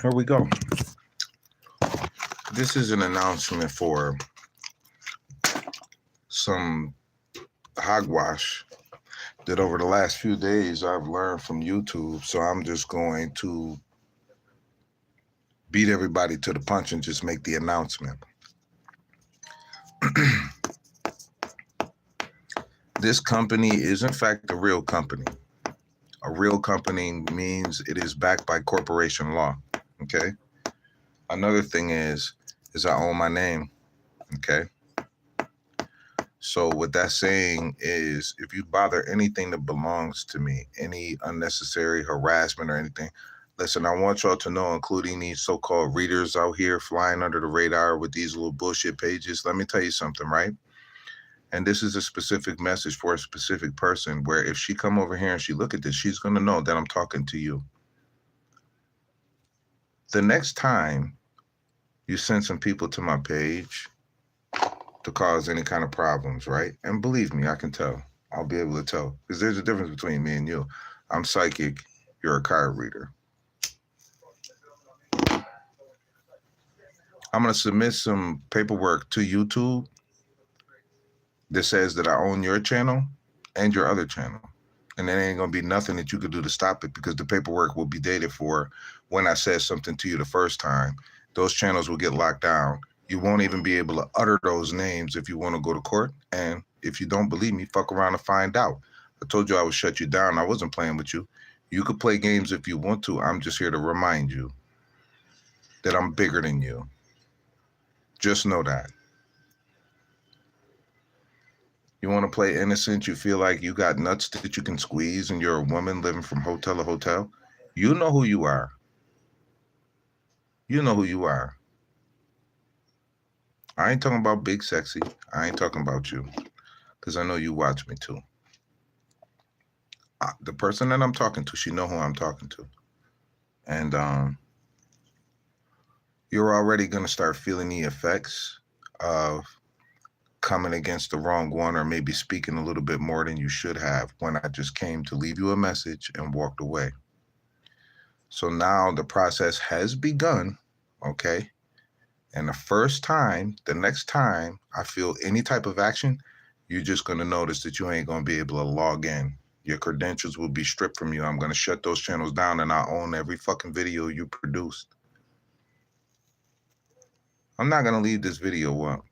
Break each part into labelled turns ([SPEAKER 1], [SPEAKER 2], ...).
[SPEAKER 1] Here we go. This is an announcement for some hogwash that over the last few days I've learned from YouTube. So I'm just going to beat everybody to the punch and just make the announcement. This company is, in fact, a real company. A real company means it is backed by corporation law. Okay. Another thing is I own my name. Okay. So what that's saying is if you bother anything that belongs to me, any unnecessary harassment or anything, listen, I want y'all to know, including these so-called readers out here flying under the radar with these little bullshit pages, let me tell you something, right? And this is a specific message for a specific person where if she come over here and she look at this, she's going to know that I'm talking to you. The next time you send some people to my page to cause any kind of problems, right? And believe me, I can tell. I'll be able to tell. Because there's a difference between me and you. I'm psychic. You're a card reader. I'm going to submit some paperwork to YouTube that says that I own your channel and your other channel. And there ain't going to be nothing that you could do to stop it because the paperwork will be dated for when I said something to you the first time. Those channels will get locked down. You won't even be able to utter those names if you want to go to court. And if you don't believe me, fuck around and find out. I told you I would shut you down. I wasn't playing with you. You could play games if you want to. I'm just here to remind you that I'm bigger than you. Just know that. You want to play innocent? You feel like you got nuts that you can squeeze and you're a woman living from hotel to hotel? You know who you are. You know who you are. I ain't talking about Big Sexy. I ain't talking about you because I know you watch me too. The person that I'm talking to, she know who I'm talking to. And you're already going to start feeling the effects of coming against the wrong one or maybe speaking a little bit more than you should have when I just came to leave you a message and walked away. So now the process has begun, okay? And the next time I feel any type of action, you're just going to notice that you ain't going to be able to log in. Your credentials will be stripped from you. I'm going to shut those channels down and I own every fucking video you produced. I'm not going to leave this video up.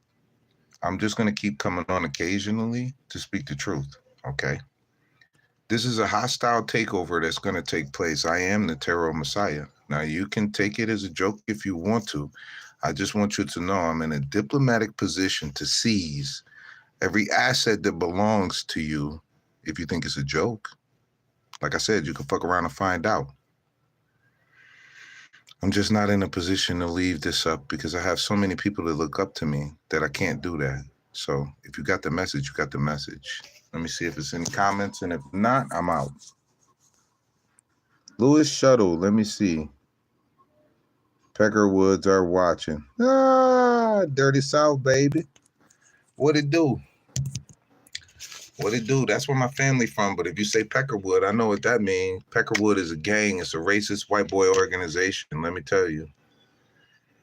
[SPEAKER 1] I'm just going to keep coming on occasionally to speak the truth, okay? This is a hostile takeover that's going to take place. I am the Tarot Messiah. Now, you can take it as a joke if you want to. I just want you to know I'm in a diplomatic position to seize every asset that belongs to you if you think it's a joke. Like I said, you can fuck around and find out. I'm just not in a position to leave this up because I have so many people that look up to me that I can't do that. So if you got the message, you got the message. Let me see if there's any comments, and if not, I'm out. Louis Shuttle, let me see. Peckerwoods are watching. Dirty South, baby. What it do? What it do? That's where my family from. But if you say Peckerwood, I know what that means. Peckerwood is a gang. It's a racist white boy organization. Let me tell you,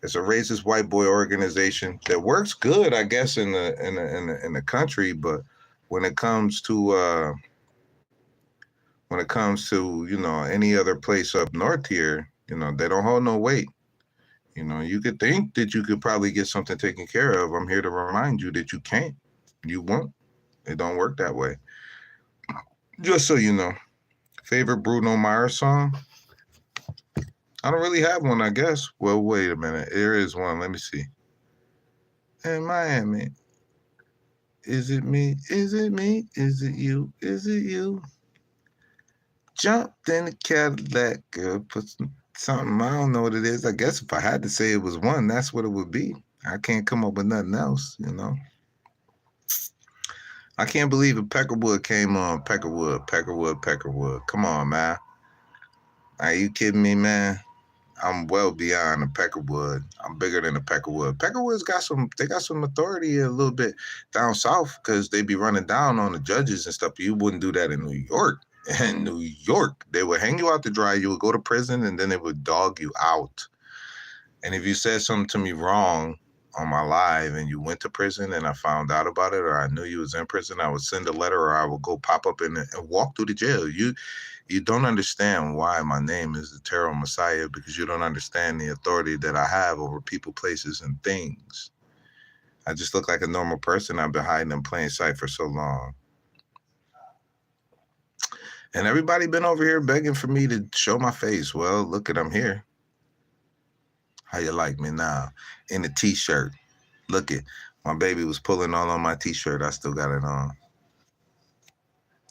[SPEAKER 1] it's a racist white boy organization that works good, I guess, in the country. But when it comes to any other place up north here, they don't hold no weight. You could think that you could probably get something taken care of. I'm here to remind you that you can't. You won't. It don't work that way. Just so you know. Favorite Bruno Mars song? I don't really have one, I guess. Well, wait a minute. There is one. Let me see. In Miami. Is it me? Is it me? Is it you? Is it you? Jumped in the Cadillac, girl, put something, I don't know what it is. I guess if I had to say it was one, that's what it would be. I can't come up with nothing else, I can't believe a Peckerwood came on. Peckerwood. Come on, man. Are you kidding me, man? I'm well beyond a Peckerwood. I'm bigger than a Peckerwood. Peckerwood's got some authority a little bit down south because they be running down on the judges and stuff. You wouldn't do that in New York. In New York, they would hang you out to dry. You would go to prison and then they would dog you out. And if you said something to me wrong on my live and you went to prison and I found out about it, or I knew you was in prison, I would send a letter, or I would go pop up in it and walk through the jail. You don't understand why my name is the Tarot Messiah, because you don't understand the authority that I have over people, places, and things. I just look like a normal person. I've been hiding in plain sight for so long. And everybody been over here begging for me to show my face. Well, look at, I'm here. How you like me now? In a t-shirt. Look it. My baby was pulling all on my t-shirt. I still got it on.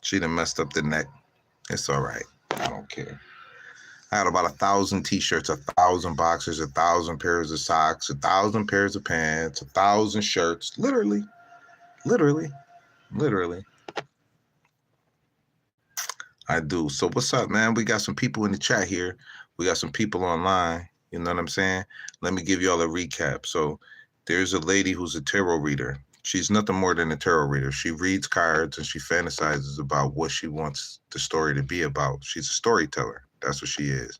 [SPEAKER 1] She done messed up the neck. It's all right. I don't care. I had about 1,000 t-shirts, 1,000 boxers, 1,000 pairs of socks, 1,000 pairs of pants, 1,000 shirts. Literally. I do. So what's up, man? We got some people in the chat here. We got some people online. You know what I'm saying? Let me give you all a recap. So there's a lady who's a tarot reader. She's nothing more than a tarot reader. She reads cards and she fantasizes about what she wants the story to be about. She's a storyteller. That's what she is.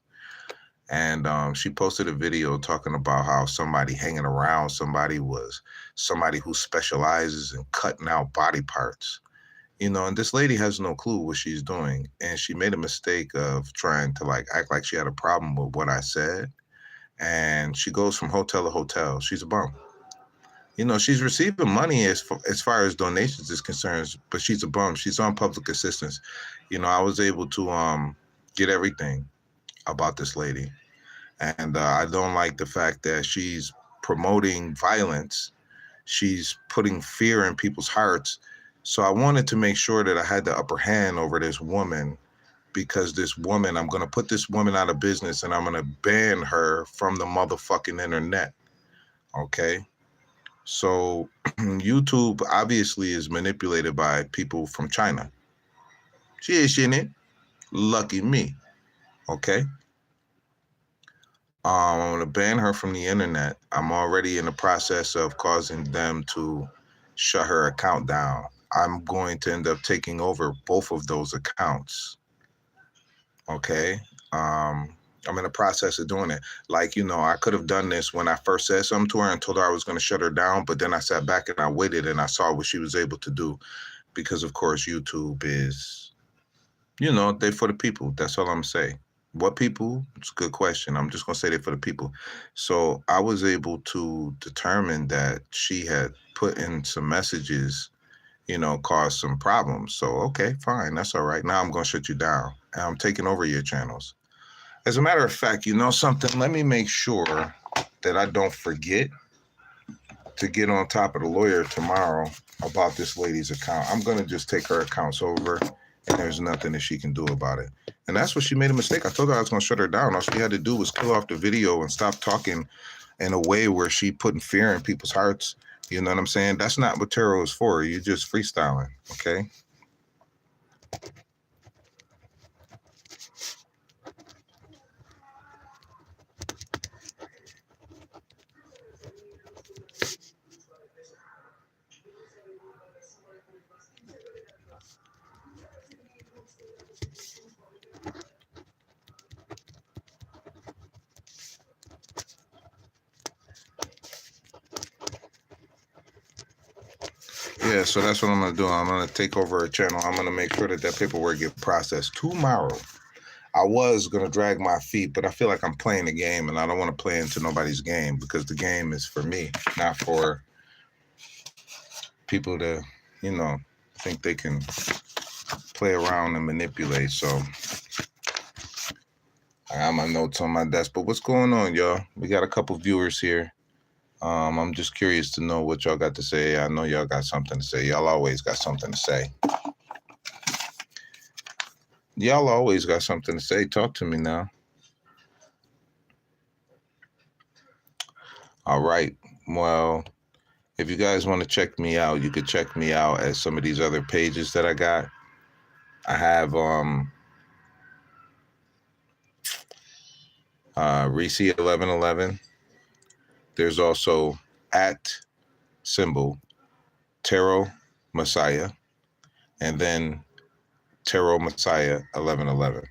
[SPEAKER 1] And she posted a video talking about how somebody hanging around somebody was somebody who specializes in cutting out body parts. You know, and this lady has no clue what she's doing. And she made a mistake of trying to like act like she had a problem with what I said. And she goes from hotel to hotel. She's a bum. You know, she's receiving money as far as donations is concerned, but she's a bum. She's on public assistance. You know, I was able to get everything about this lady. And I don't like the fact that she's promoting violence. She's putting fear in people's hearts. So I wanted to make sure that I had the upper hand over this woman, because this woman, I'm going to put this woman out of business and I'm going to ban her from the motherfucking internet. Okay? So YouTube obviously is manipulated by people from China. She is in it. Lucky me. Okay? I'm going to ban her from the internet. I'm already in the process of causing them to shut her account down. I'm going to end up taking over both of those accounts. Okay. I'm in the process of doing it. Like, you know, I could have done this when I first said something to her and told her I was going to shut her down. But then I sat back and I waited and I saw what she was able to do, because, of course, YouTube is, you know, they for the people. That's all I'm saying. What people? It's a good question. I'm just going to say they for the people. So I was able to determine that she had put in some messages, you know, caused some problems. So, okay, fine. That's all right. Now I'm going to shut you down. And I'm taking over your channels. As a matter of fact, you know something? Let me make sure that I don't forget to get on top of the lawyer tomorrow about this lady's account. I'm going to just take her accounts over, and there's nothing that she can do about it. And that's what she made a mistake. I told her I was going to shut her down. All she had to do was kill off the video and stop talking in a way where she putting fear in people's hearts. You know what I'm saying? That's not what tarot is for. You're just freestyling, okay? Yeah, so that's what I'm going to do. I'm going to take over her channel. I'm going to make sure that that paperwork get processed tomorrow. I was going to drag my feet, but I feel like I'm playing the game, and I don't want to play into nobody's game, because the game is for me, not for people to, you know, think they can play around and manipulate. So I have my notes on my desk. But what's going on, y'all? We got a couple viewers here. I'm just curious to know what y'all got to say. I know y'all got something to say. Y'all always got something to say. Y'all always got something to say. Talk to me now. All right. Well, if you guys want to check me out, you could check me out at some of these other pages that I got. I have Reese 1111. There's also @ Tarot Messiah, and then Tarot Messiah 1111.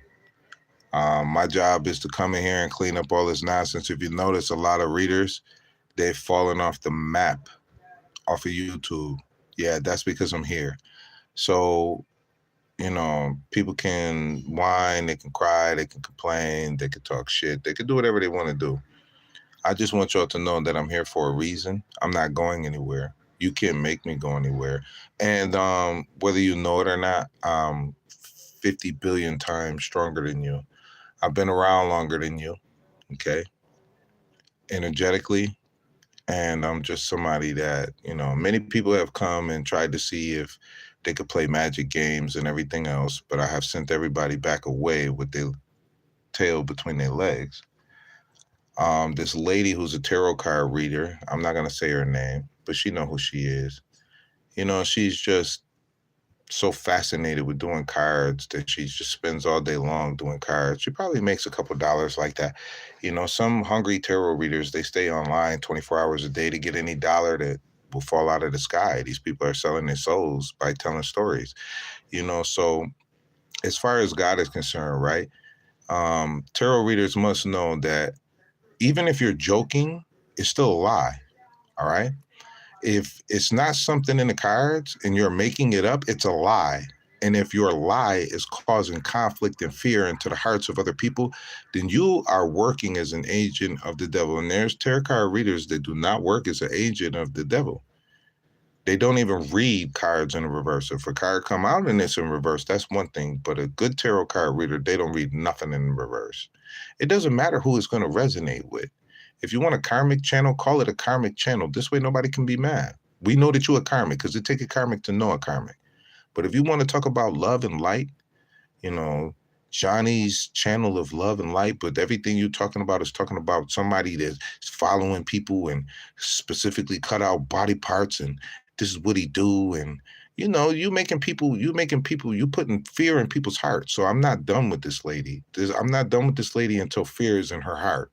[SPEAKER 1] My job is to come in here and clean up all this nonsense. If you notice, a lot of readers, they've fallen off the map off of YouTube. Yeah, that's because I'm here. So, people can whine, they can cry, they can complain, they can talk shit, they can do whatever they want to do. I just want y'all to know that I'm here for a reason. I'm not going anywhere. You can't make me go anywhere. And whether you know it or not, I'm 50 billion times stronger than you. I've been around longer than you, okay? Energetically. And I'm just somebody that, many people have come and tried to see if they could play magic games and everything else, but I have sent everybody back away with their tail between their legs. This lady who's a tarot card reader, I'm not going to say her name, but she know who she is. She's just so fascinated with doing cards that she just spends all day long doing cards. She probably makes a couple dollars like that. Some hungry tarot readers, they stay online 24 hours a day to get any dollar that will fall out of the sky. These people are selling their souls by telling stories. So as far as God is concerned, right? Tarot readers must know that even if you're joking, it's still a lie. All right. If it's not something in the cards and you're making it up, it's a lie. And if your lie is causing conflict and fear into the hearts of other people, then you are working as an agent of the devil. And there's tarot card readers that do not work as an agent of the devil. They don't even read cards in reverse. If a card come out and it's in reverse, that's one thing. But a good tarot card reader, they don't read nothing in reverse. It doesn't matter who it's going to resonate with. If you want a karmic channel, call it a karmic channel. This way, nobody can be mad. We know that you're a karmic because it takes a karmic to know a karmic. But if you want to talk about love and light, Johnny's channel of love and light, but everything you're talking about is talking about somebody that's following people and specifically cut out body parts and this is what he do. And, you putting fear in people's hearts. So I'm not done with this lady. I'm not done with this lady until fear is in her heart.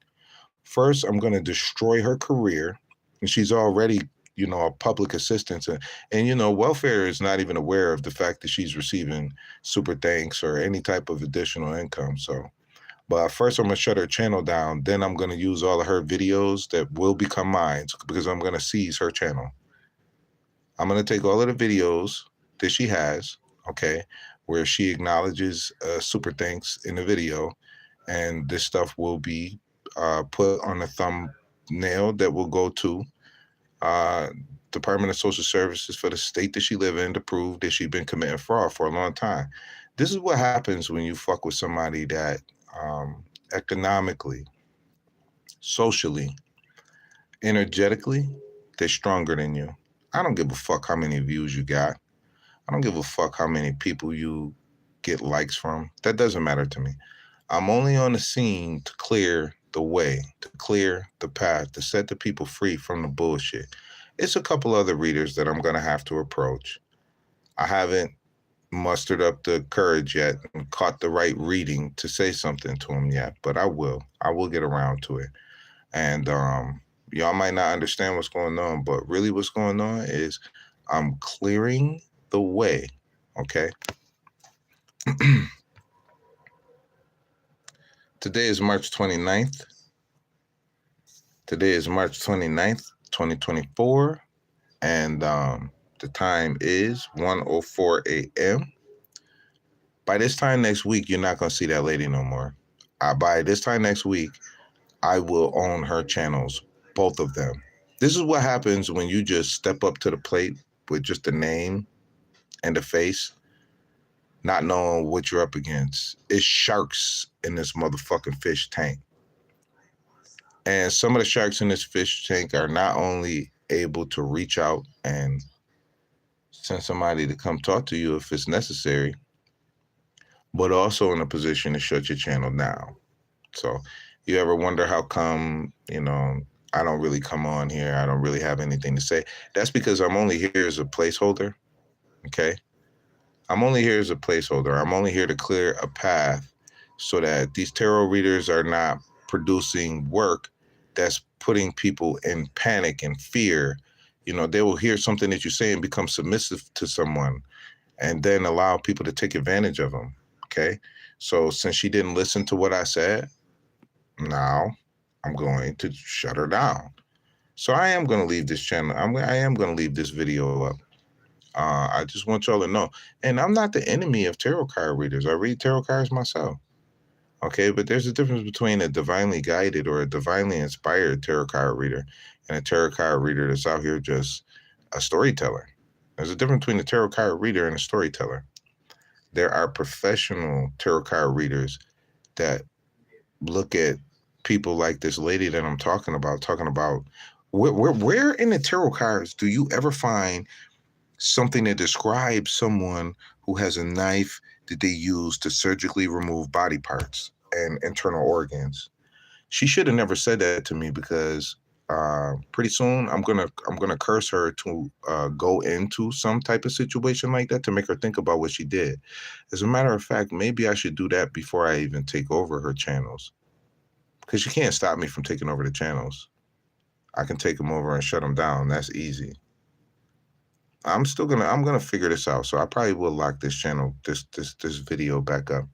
[SPEAKER 1] First, I'm going to destroy her career. And she's already, a public assistance. And welfare is not even aware of the fact that she's receiving super thanks or any type of additional income. So, but first I'm going to shut her channel down. Then I'm going to use all of her videos that will become mine because I'm going to seize her channel. I'm going to take all of the videos that she has, okay, where she acknowledges super thanks in the video. And this stuff will be put on a thumbnail that will go to Department of Social Services for the state that she live in to prove that she's been committing fraud for a long time. This is what happens when you fuck with somebody that economically, socially, energetically, they're stronger than you. I don't give a fuck how many views you got. I don't give a fuck how many people you get likes from. That doesn't matter to me. I'm only on the scene to clear the way, to clear the path, to set the people free from the bullshit. It's a couple other readers that I'm going to have to approach. I haven't mustered up the courage yet and caught the right reading to say something to them yet, but I will. I will get around to it. And y'all might not understand what's going on, but really what's going on is I'm clearing the way, okay? Today is March 29th. Today is March 29th, 2024, and the time is 1:04 a.m. By this time next week, you're not going to see that lady no more. By this time next week, I will own her channels, both of them. This is what happens when you just step up to the plate with just the name and the face, not knowing what you're up against. It's sharks in this motherfucking fish tank. And some of the sharks in this fish tank are not only able to reach out and send somebody to come talk to you if it's necessary, but also in a position to shut your channel down. So you ever wonder how come, I don't really come on here, I don't really have anything to say? That's because I'm only here as a placeholder, okay? I'm only here as a placeholder. I'm only here to clear a path so that these tarot readers are not producing work that's putting people in panic and fear. They will hear something that you say and become submissive to someone and then allow people to take advantage of them, okay? So since she didn't listen to what I said, now I'm going to shut her down. So I am going to leave this channel. I am going to leave this video up. I just want y'all to know. And I'm not the enemy of tarot card readers. I read tarot cards myself. Okay, but there's a difference between a divinely guided or a divinely inspired tarot card reader and a tarot card reader that's out here just a storyteller. There's a difference between a tarot card reader and a storyteller. There are professional tarot card readers that look at people like this lady that I'm talking about where in the tarot cards do you ever find something that describes someone who has a knife that they use to surgically remove body parts and internal organs? She should have never said that to me, because pretty soon I'm gonna curse her to go into some type of situation like that to make her think about what she did. As a matter of fact, maybe I should do that before I even take over her channels, because you can't stop me from taking over the channels. I can take them over and shut them down. That's easy. I'm gonna figure this out. So I probably will lock this channel, this video back up.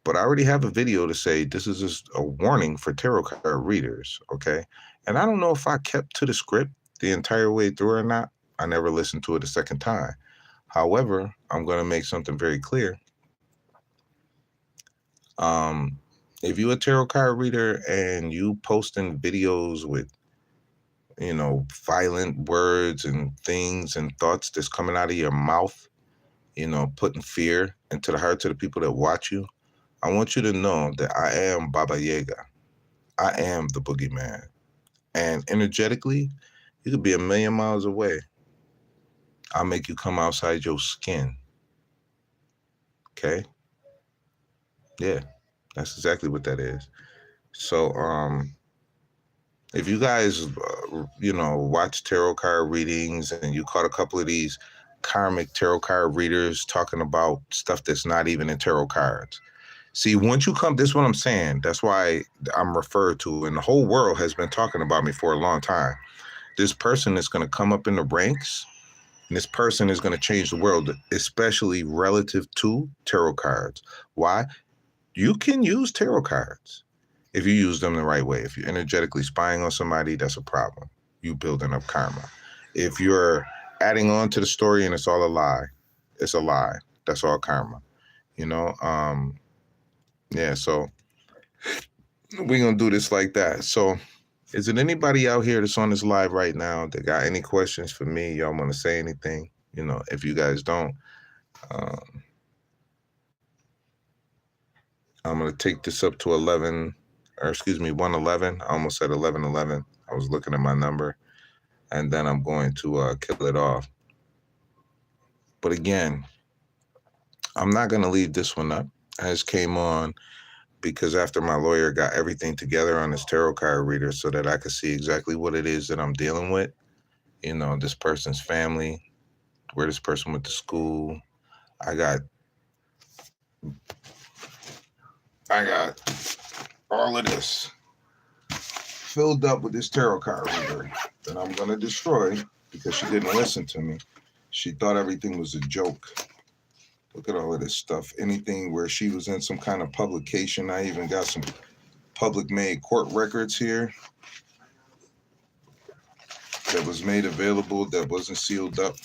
[SPEAKER 1] But I already have a video to say this is just a warning for tarot card readers, okay? And I don't know if I kept to the script the entire way through or not. I never listened to it a second time. However, I'm gonna make something very clear. If you're a tarot card reader and you posting videos with, violent words and things and thoughts that's coming out of your mouth, putting fear into the hearts of the people that watch you, I want you to know that I am Baba Yaga. I am the boogeyman. And energetically, you could be a million miles away. I'll make you come outside your skin. Okay? Yeah, that's exactly what that is. So, if you guys, watch tarot card readings and you caught a couple of these karmic tarot card readers talking about stuff that's not even in tarot cards. See, once you come, this is what I'm saying. That's why I'm referred to, and the whole world has been talking about me for a long time. This person is going to come up in the ranks, and this person is going to change the world, especially relative to tarot cards. Why? You can use tarot cards if you use them the right way. If you're energetically spying on somebody, that's a problem. You building up karma. If you're adding on to the story and it's all a lie, it's a lie. That's all karma. Yeah, so we're going to do this like that. So is it anybody out here that's on this live right now that got any questions for me? Y'all want to say anything? If you guys don't, I'm going to take this up to 111. I almost said 1111. I was looking at my number, and then I'm going to kill it off. But again, I'm not going to leave this one up. I just came on because after my lawyer got everything together on his tarot card reader so that I could see exactly what it is that I'm dealing with, this person's family, where this person went to school. I got all of this filled up with this tarot card reader that I'm going to destroy because she didn't listen to me. She thought everything was a joke. Look at all of this stuff. Anything where she was in some kind of publication. I even got some public made court records here that was made available that wasn't sealed up.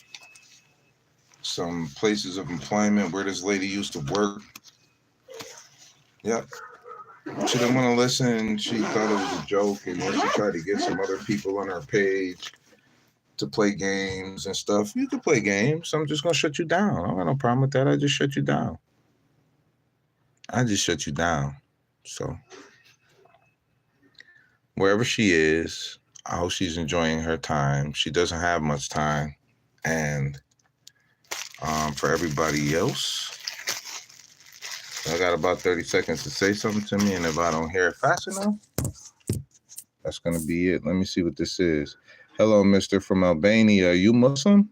[SPEAKER 1] Some places of employment where this lady used to work. Yep. She didn't want to listen. She thought it was a joke, and then she tried to get some other people on her page to play games and stuff. You can play games. I'm just going to shut you down. I don't got no problem with that. I just shut you down. So wherever she is, I hope she's enjoying her time. She doesn't have much time. And for everybody else, I got about 30 seconds to say something to me, and if I don't hear it fast enough, that's going to be it. Let me see what this is. Hello, Mr. from Albania. Are you Muslim?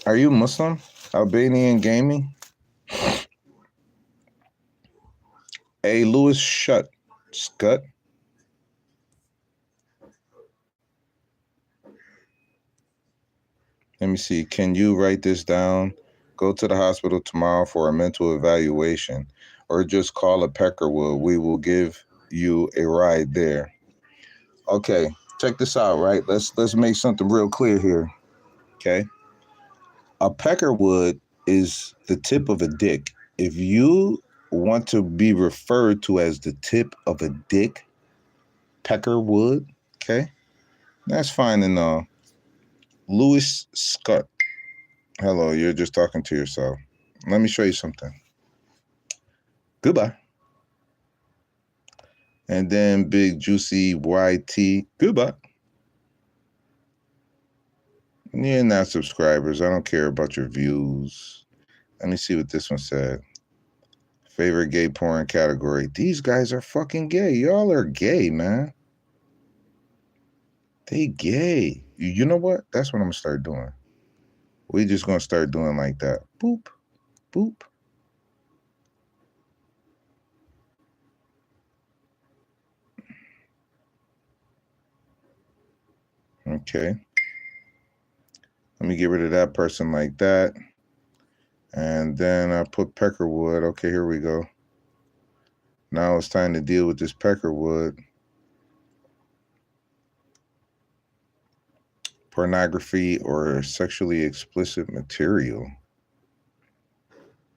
[SPEAKER 1] Are you Muslim? Albanian gaming? Hey, Louis Scut. Let me see. Can you write this down? Go to the hospital tomorrow for a mental evaluation, or just call a Peckerwood. We will give you a ride there. Okay, check this out, right? Let's make something real clear here. Okay. A Peckerwood is the tip of a dick. If you want to be referred to as the tip of a dick, Peckerwood, okay, that's fine and all. Louis Scott. Hello, you're just talking to yourself. Let me show you something. Goodbye. And then Big Juicy YT. Goodbye. You're not subscribers. I don't care about your views. Let me see what this one said. Favorite gay porn category. These guys are fucking gay. Y'all are gay, man. They gay. You know what? That's what I'm going to start doing. We just going to start doing like that. Boop. Boop. Okay. Let me get rid of that person like that. And then I put Peckerwood. Okay, here we go. Now it's time to deal with this Peckerwood. Pornography or sexually explicit material.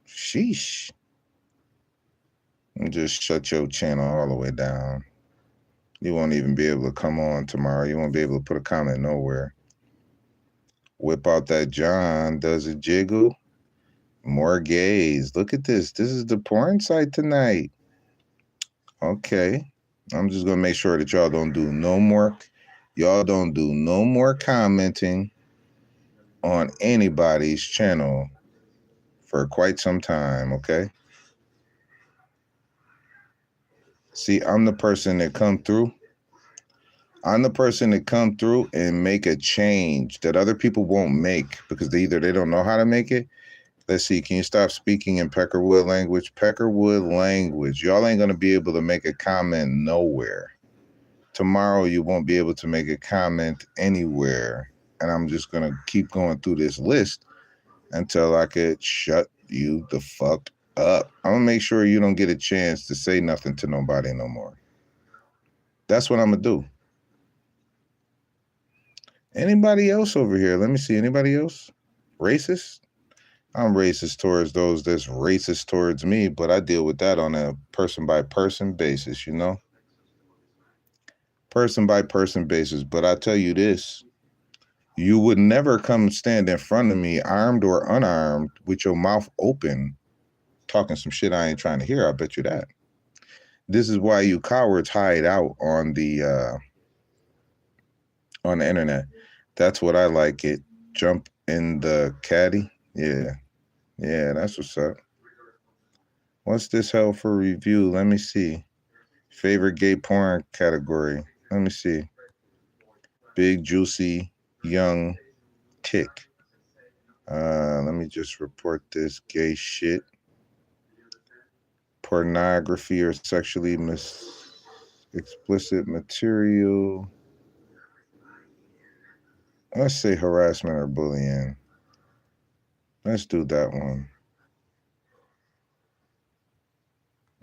[SPEAKER 1] Sheesh. And just shut your channel all the way down. You won't even be able to come on tomorrow. You won't be able to put a comment nowhere. Whip out that John. Does it jiggle? More gays. Look at this. This is the porn site tonight. Okay. I'm just going to make sure that y'all don't do no more. Y'all don't do no more commenting on anybody's channel for quite some time, okay? See, I'm the person that come through. I'm the person that come through and make a change that other people won't make because they don't know how to make it. Let's see. Can you stop speaking in Peckerwood language? Peckerwood language. Y'all ain't going to be able to make a comment nowhere. Tomorrow, you won't be able to make a comment anywhere. And I'm just going to keep going through this list until I could shut you the fuck up. I'm going to make sure you don't get a chance to say nothing to nobody no more. That's what I'm going to do. Anybody else over here? Let me see. Anybody else? Racist? I'm racist towards those that's racist towards me, but I deal with that on a person-by-person basis, you know? Person-by-person basis. But I tell you this, you would never come stand in front of me, armed or unarmed, with your mouth open, talking some shit I ain't trying to hear. I bet you that. This is why you cowards hide out on the internet. That's what I like it. Jump in the caddy. Yeah. Yeah, that's what's up. What's this hell for review? Let me see. Favorite gay porn category. Let me see. Big, juicy, young, tick. Let me just report this gay shit. Pornography or sexually explicit material. Let's say harassment or bullying. Let's do that one.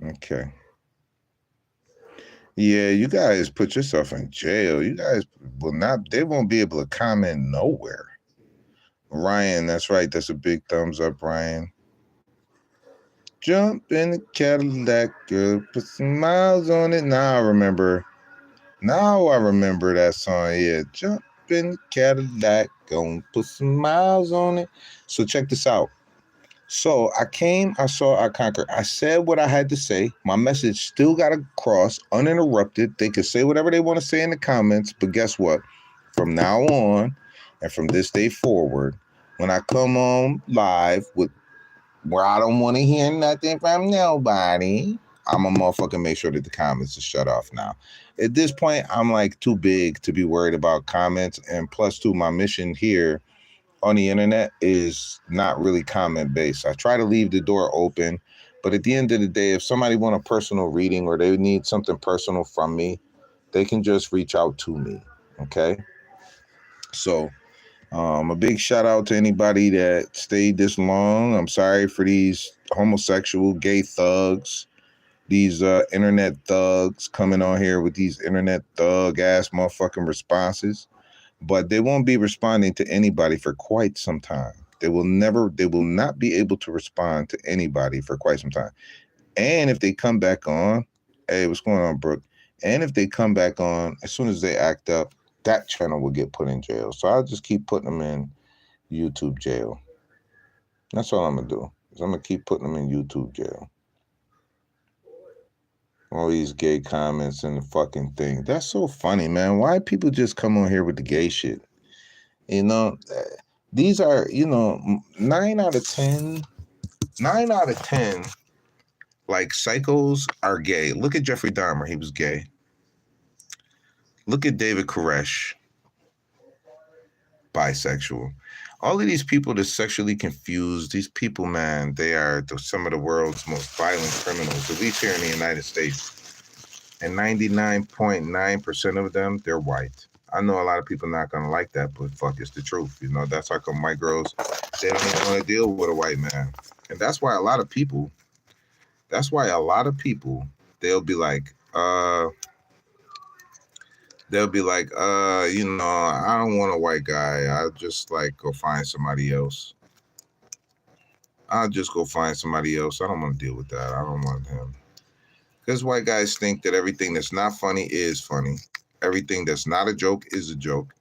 [SPEAKER 1] Okay. Yeah, you guys put yourself in jail. You guys they won't be able to comment nowhere. Ryan, that's right. That's a big thumbs up, Ryan. Jump in the Cadillac, girl, put some miles on it. Now I remember that song. Yeah, jump in the Cadillac, gonna put some miles on it. So check this out. So I came, I saw, I conquered. I said what I had to say. My message still got across uninterrupted. They could say whatever they want to say in the comments, but guess what? From now on and from this day forward, when I come on live with where I don't want to hear nothing from nobody, I'm a motherfucking make sure that the comments are shut off now. At this point, I'm like too big to be worried about comments. And plus two, my mission here on the internet is not really comment based. I try to leave the door open, but at the end of the day, if somebody want a personal reading or they need something personal from me, they can just reach out to me. Okay. So A big shout out to anybody that stayed this long. I'm sorry for these homosexual gay thugs, these internet thugs coming on here with these internet thug ass motherfucking responses. But they won't be responding to anybody for quite some time. They will not be able to respond to anybody for quite some time. And if they come back on, hey, what's going on, Brooke? And if they come back on, as soon as they act up, that channel will get put in jail. So I'll just keep putting them in YouTube jail. That's all I'm gonna do. Is I'm gonna keep putting them in YouTube jail. All these gay comments and the fucking thing. That's so funny, man. Why people just come on here with the gay shit? You know, these are, 9 out of 10, like psychos are gay. Look at Jeffrey Dahmer. He was gay. Look at David Koresh. Bisexual. All of these people that sexually confused, these people, man, they are some of the world's most violent criminals, at least here in the United States. And 99.9% of them, they're white. I know a lot of people not going to like that, but fuck, it's the truth. That's how come white girls, they don't even want to deal with a white man. And that's why a lot of people, they'll be like, I don't want a white guy. I'll just go find somebody else. I don't want to deal with that. I don't want him. Because white guys think that everything that's not funny is funny. Everything that's not a joke is a joke.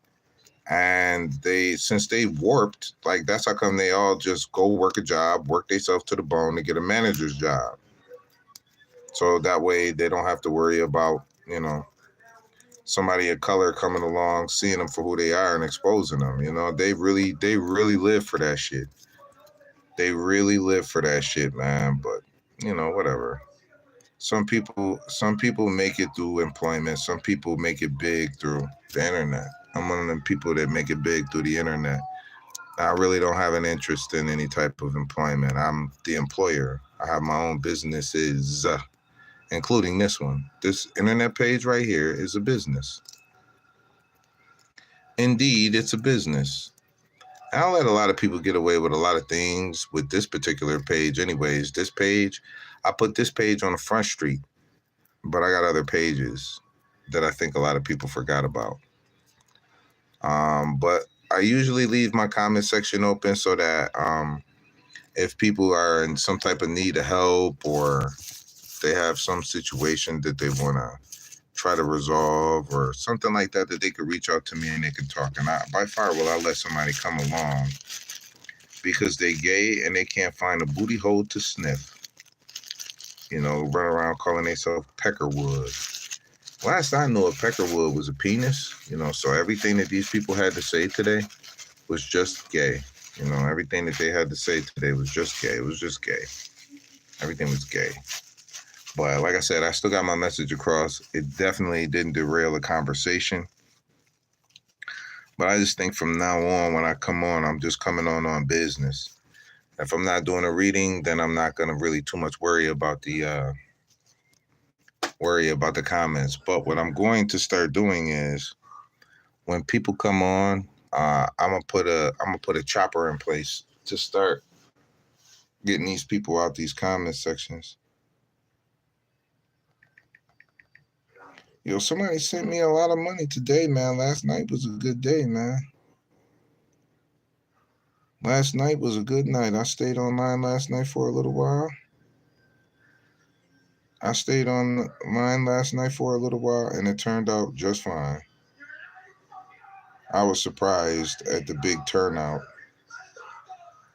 [SPEAKER 1] And since they warped, that's how come they all just go work a job, work themselves to the bone to get a manager's job. So that way they don't have to worry about, somebody of color coming along, seeing them for who they are and exposing them. They really live for that shit. They really live for that shit, man. But, whatever. Some people make it through employment. Some people make it big through the internet. I'm one of them people that make it big through the internet. I really don't have an interest in any type of employment. I'm the employer. I have my own businesses, including this one. This internet page right here is a business. Indeed, it's a business. I don't let a lot of people get away with a lot of things with this particular page anyways. This page, I put this page on the front street, but I got other pages that I think a lot of people forgot about. But I usually leave my comment section open so that if people are in some type of need of help or they have some situation that they want to try to resolve or something like that, that they could reach out to me and they can talk. And by far will I let somebody come along because they gay and they can't find a booty hole to sniff. Run around calling themselves Peckerwood. Last I knew, a Peckerwood was a penis. So everything that these people had to say today was just gay. Everything that they had to say today was just gay. It was just gay. Everything was gay. But like I said, I still got my message across. It definitely didn't derail the conversation. But I just think from now on, when I come on, I'm just coming on business. If I'm not doing a reading, then I'm not going to really too much worry about the comments. But what I'm going to start doing is when people come on, I'm gonna put a chopper in place to start getting these people out these comment sections. Somebody sent me a lot of money today, man. Last night was a good day, man. Last night was a good night. I stayed online last night for a little while. And it turned out just fine. I was surprised at the big turnout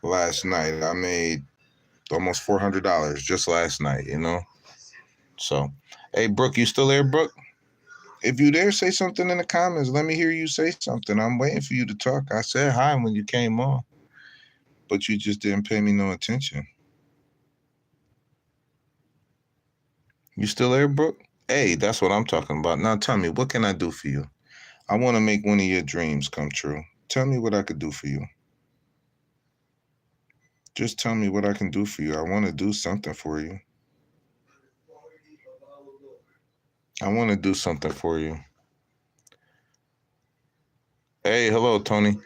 [SPEAKER 1] last night. I made almost $400 just last night, So, hey, Brooke, you still there, Brooke? If you there, say something in the comments. Let me hear you say something. I'm waiting for you to talk. I said hi when you came on, but you just didn't pay me no attention. You still there, Brooke? Hey, that's what I'm talking about. Now tell me, what can I do for you? I want to make one of your dreams come true. Tell me what I could do for you. Just tell me what I can do for you. I want to do something for you. Hey, hello, Tony.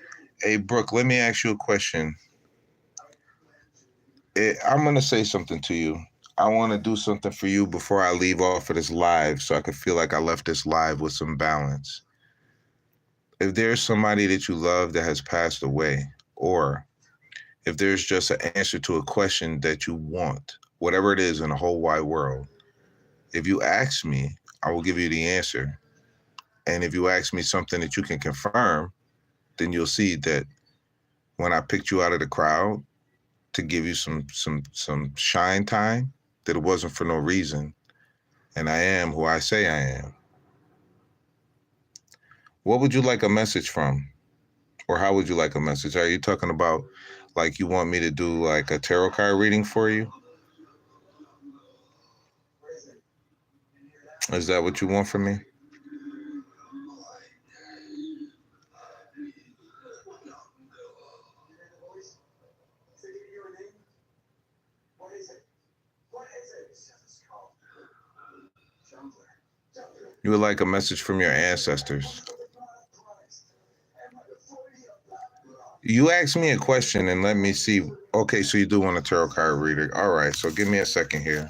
[SPEAKER 1] Hey, Brooke, let me ask you a question. I'm going to say something to you. I want to do something for you before I leave off of this live so I can feel like I left this live with some balance. If there's somebody that you love that has passed away, or if there's just an answer to a question that you want, whatever it is in the whole wide world, if you ask me, I will give you the answer. And if you ask me something that you can confirm, then you'll see that when I picked you out of the crowd to give you some shine time, that it wasn't for no reason. And I am who I say I am. What would you like a message from? Or how would you like a message? Are you talking about like you want me to do like a tarot card reading for you? Is that what you want from me? You would like a message from your ancestors. You asked me a question and let me see. Okay, so you do want a tarot card reader. All right, so give me a second here.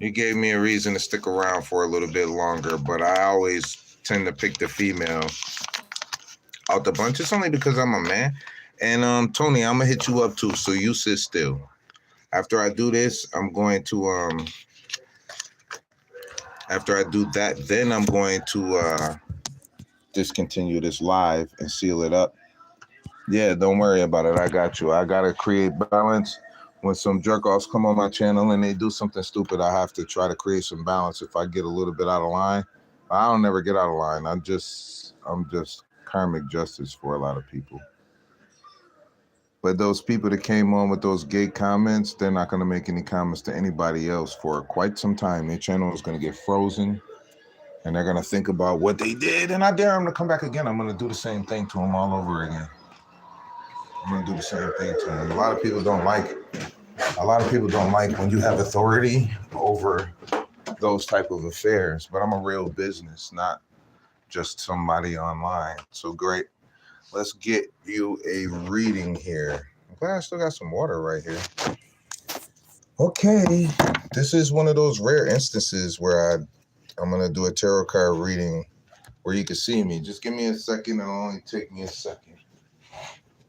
[SPEAKER 1] You gave me a reason to stick around for a little bit longer, but I always tend to pick the female out the bunch. It's only because I'm a man. And Tony, I'm gonna hit you up too, so you sit still. After I do this, I'm going to after I do that, then I'm going to discontinue this live and seal it up. Yeah, don't worry about it. I got you. I gotta create balance. When some jerk offs come on my channel and they do something stupid, I have to try to create some balance. If I get a little bit out of line, I don't never get out of line. I'm just karmic justice for a lot of people. But those people that came on with those gay comments, they're not gonna make any comments to anybody else for quite some time. Their channel is gonna get frozen, and they're gonna think about what they did. And I dare them to come back again. I'm gonna do the same thing to them all over again. I'm gonna do the same thing to them. A lot of people don't like it. A lot of people don't like when you have authority over those type of affairs, but I'm a real business, not just somebody online. So great. Let's get you a reading here. I'm glad I still got some water right here. Okay. This is one of those rare instances where I'm going to do a tarot card reading where you can see me. Just give me a second. It'll only take me a second.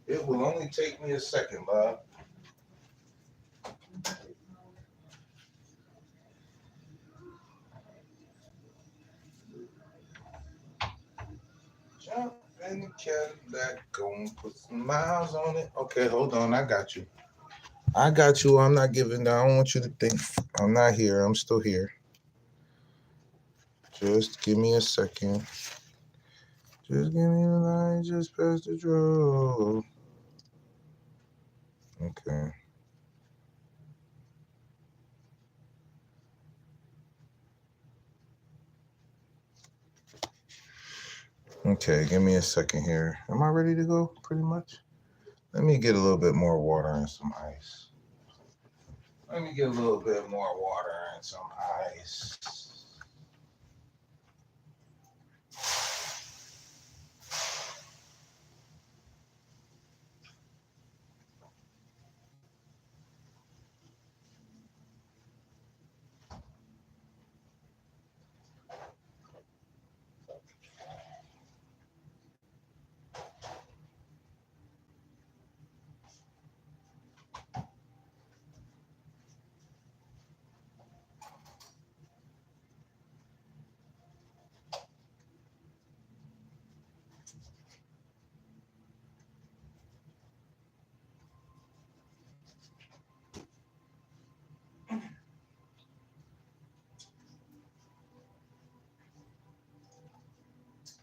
[SPEAKER 1] It will only take me a second, love. Jump in the Cadillac, go and put some miles on it. Okay, hold on. I got you. I got you. I'm not giving down. I don't want you to think I'm not here. I'm still here. Just give me a second. Just give me the line. Just past the draw. Okay. Okay, give me a second here. Am I ready to go? Pretty much. Let me get a little bit more water and some ice. Let me get a little bit more water and some ice.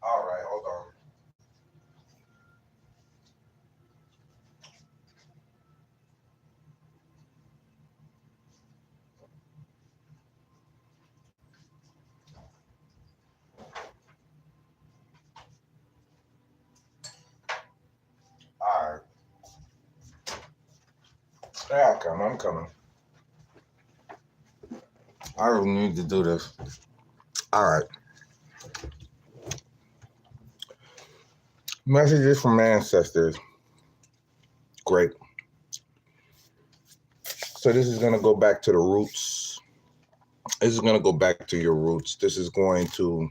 [SPEAKER 1] All right, hold on. All right. Yeah, I'm coming. I don't need to do this. All right. Messages from ancestors. Great. So this is going to go back to the roots. This is going to go back to your roots. This is going to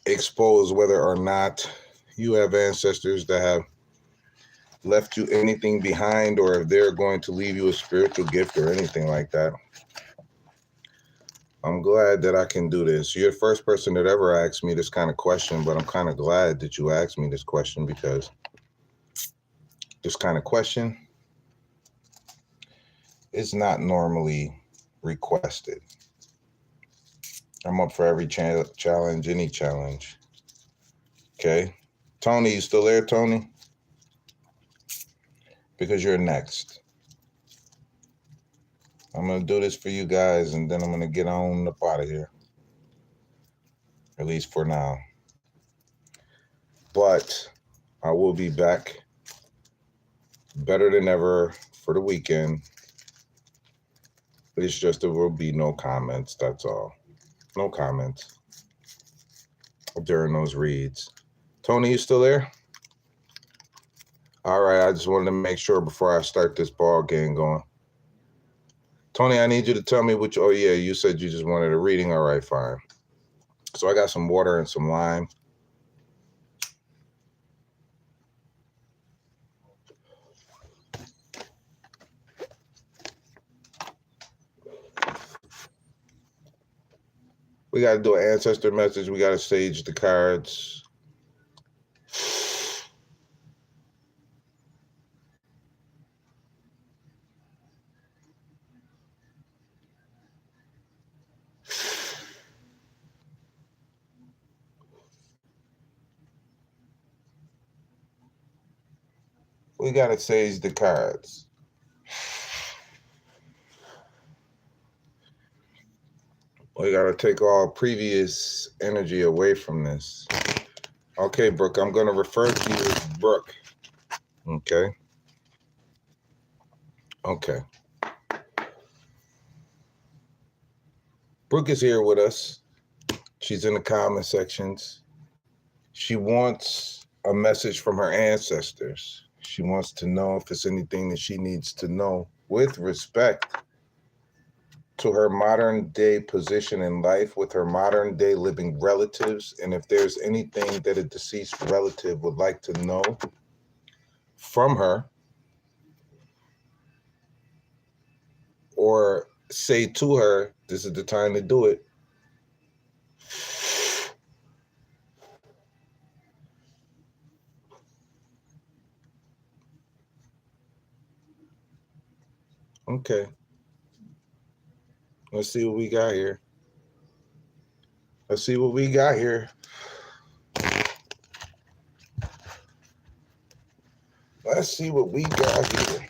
[SPEAKER 1] expose whether or not you have ancestors that have left you anything behind, or if they're going to leave you a spiritual gift or anything like that. I'm glad that I can do this. You're the first person that ever asked me this kind of question, but I'm kind of glad that you asked me this question, because this kind of question is not normally requested. I'm up for every challenge, any challenge. Okay. Tony, you still there, Tony? Because you're next. I'm going to do this for you guys, and then I'm going to get on up out of here. At least for now. But I will be back better than ever for the weekend. It's just there will be no comments, that's all. No comments during those reads. Tony, you still there? All right, I just wanted to make sure before I start this ball game going. Tony, I need you to tell me which, oh yeah, you said you just wanted a reading. All right, fine. So I got some water and some lime. We got to do an ancestor message. We got to sage the cards. We got to sage the cards. We got to take all previous energy away from this. Okay, Brooke, I'm going to refer to you as Brooke. Okay. Okay. Brooke is here with us. She's in the comment sections. She wants a message from her ancestors. She wants to know if it's anything that she needs to know with respect to her modern day position in life, with her modern day living relatives, and if there's anything that a deceased relative would like to know from her or say to her, this is the time to do it. Okay. Let's see what we got here. Let's see what we got here. Let's see what we got here.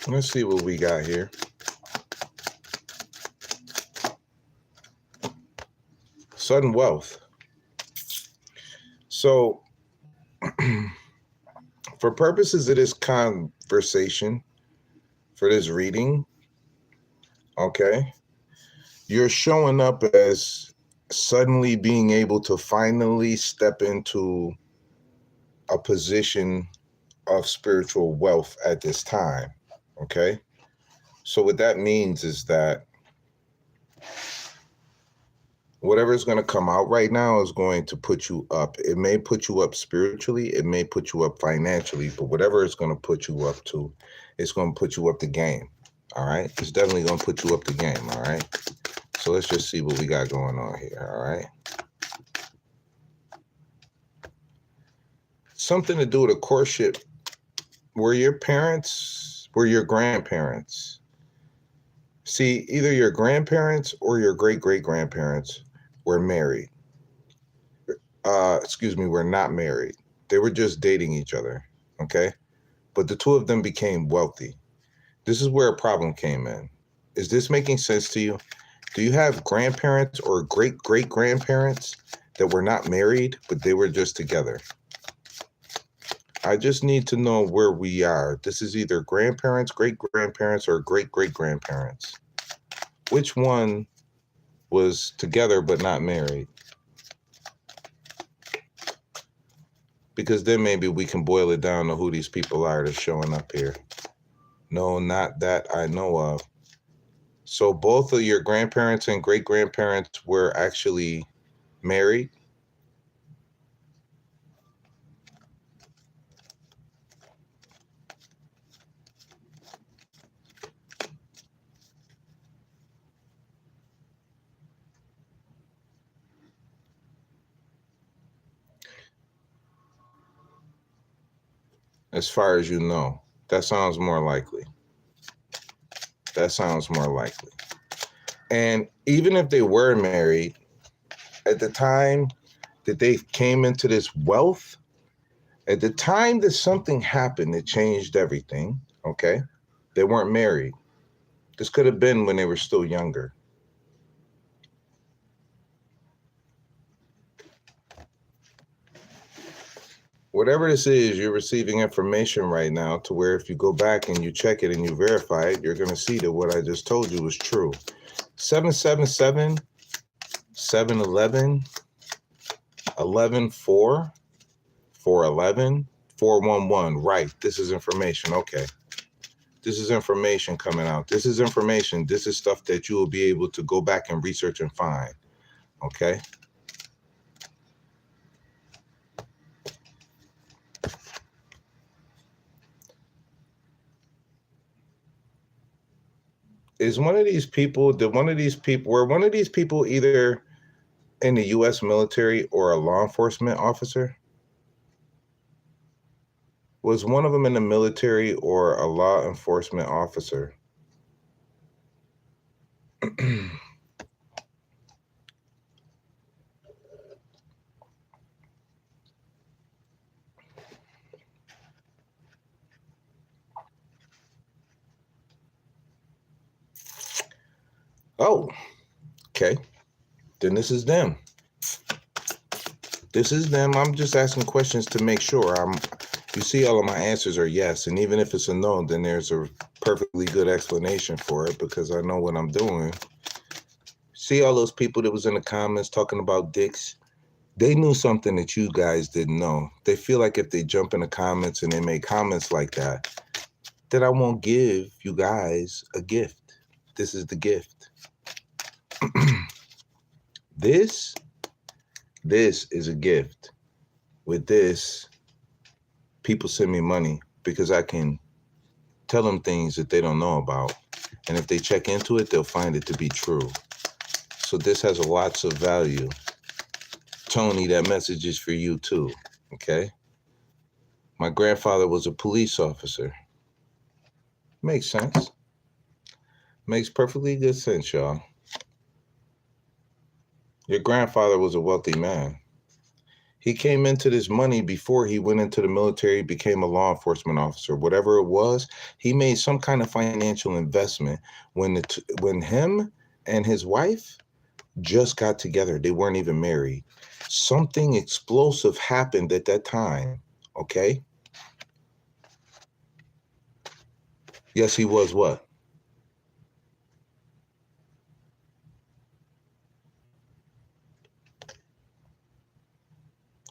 [SPEAKER 1] Let's see what we got here. Sudden wealth. So, for purposes of this conversation, for this reading, okay, you're showing up as suddenly being able to finally step into a position of spiritual wealth at this time, okay? So what that means is that whatever is going to come out right now is going to put you up. It may put you up spiritually. It may put you up financially. But whatever it's going to put you up to, it's going to put you up the game. All right? It's definitely going to put you up the game. All right? So let's just see what we got going on here. All right? Something to do with a courtship. Were your parents, were your grandparents? See, either your grandparents or your great-great-grandparents were married. Were not married. They were just dating each other, okay? But the two of them became wealthy. This is where a problem came in. Is this making sense to you? Do you have grandparents or great-great-grandparents that were not married, but they were just together? I just need to know where we are. This is either grandparents, great-grandparents, or great-great-grandparents. Which one was together but not married? Because then maybe we can boil it down to who these people are that's showing up here. No, not that I know of. So both of your grandparents and great-grandparents were actually married? As far as you know. That sounds more likely. That sounds more likely. And even if they were married, at the time that they came into this wealth, at the time that something happened that changed everything, okay? They weren't married. This could have been when they were still younger. Whatever this is, you're receiving information right now to where if you go back and you check it and you verify it, you're going to see that what I just told you was true. 777, 711, 114, 411, 411. Right. This is information. Okay. This is information coming out. This is information. This is stuff that you will be able to go back and research and find. Okay. Is one of these people, were one of these people either in the U.S. military or a law enforcement officer? Was one of them in the military or a law enforcement officer? Oh, okay. Then this is them. This is them. I'm just asking questions to make sure. You see, all of my answers are yes. And even if it's a no, then there's a perfectly good explanation for it because I know what I'm doing. See all those people that was in the comments talking about dicks? They knew something that you guys didn't know. They feel like if they jump in the comments and they make comments like that I won't give you guys a gift. This is the gift. This is a gift. With this, people send me money because I can tell them things that they don't know about. And if they check into it, they'll find it to be true. So this has lots of value. Tony, that message is for you too, okay? My grandfather was a police officer. Makes sense. Makes perfectly good sense, y'all. Your grandfather was a wealthy man. He came into this money before he went into the military, became a law enforcement officer. Whatever it was, he made some kind of financial investment when him and his wife just got together. They weren't even married. Something explosive happened at that time, okay? Yes, he was what?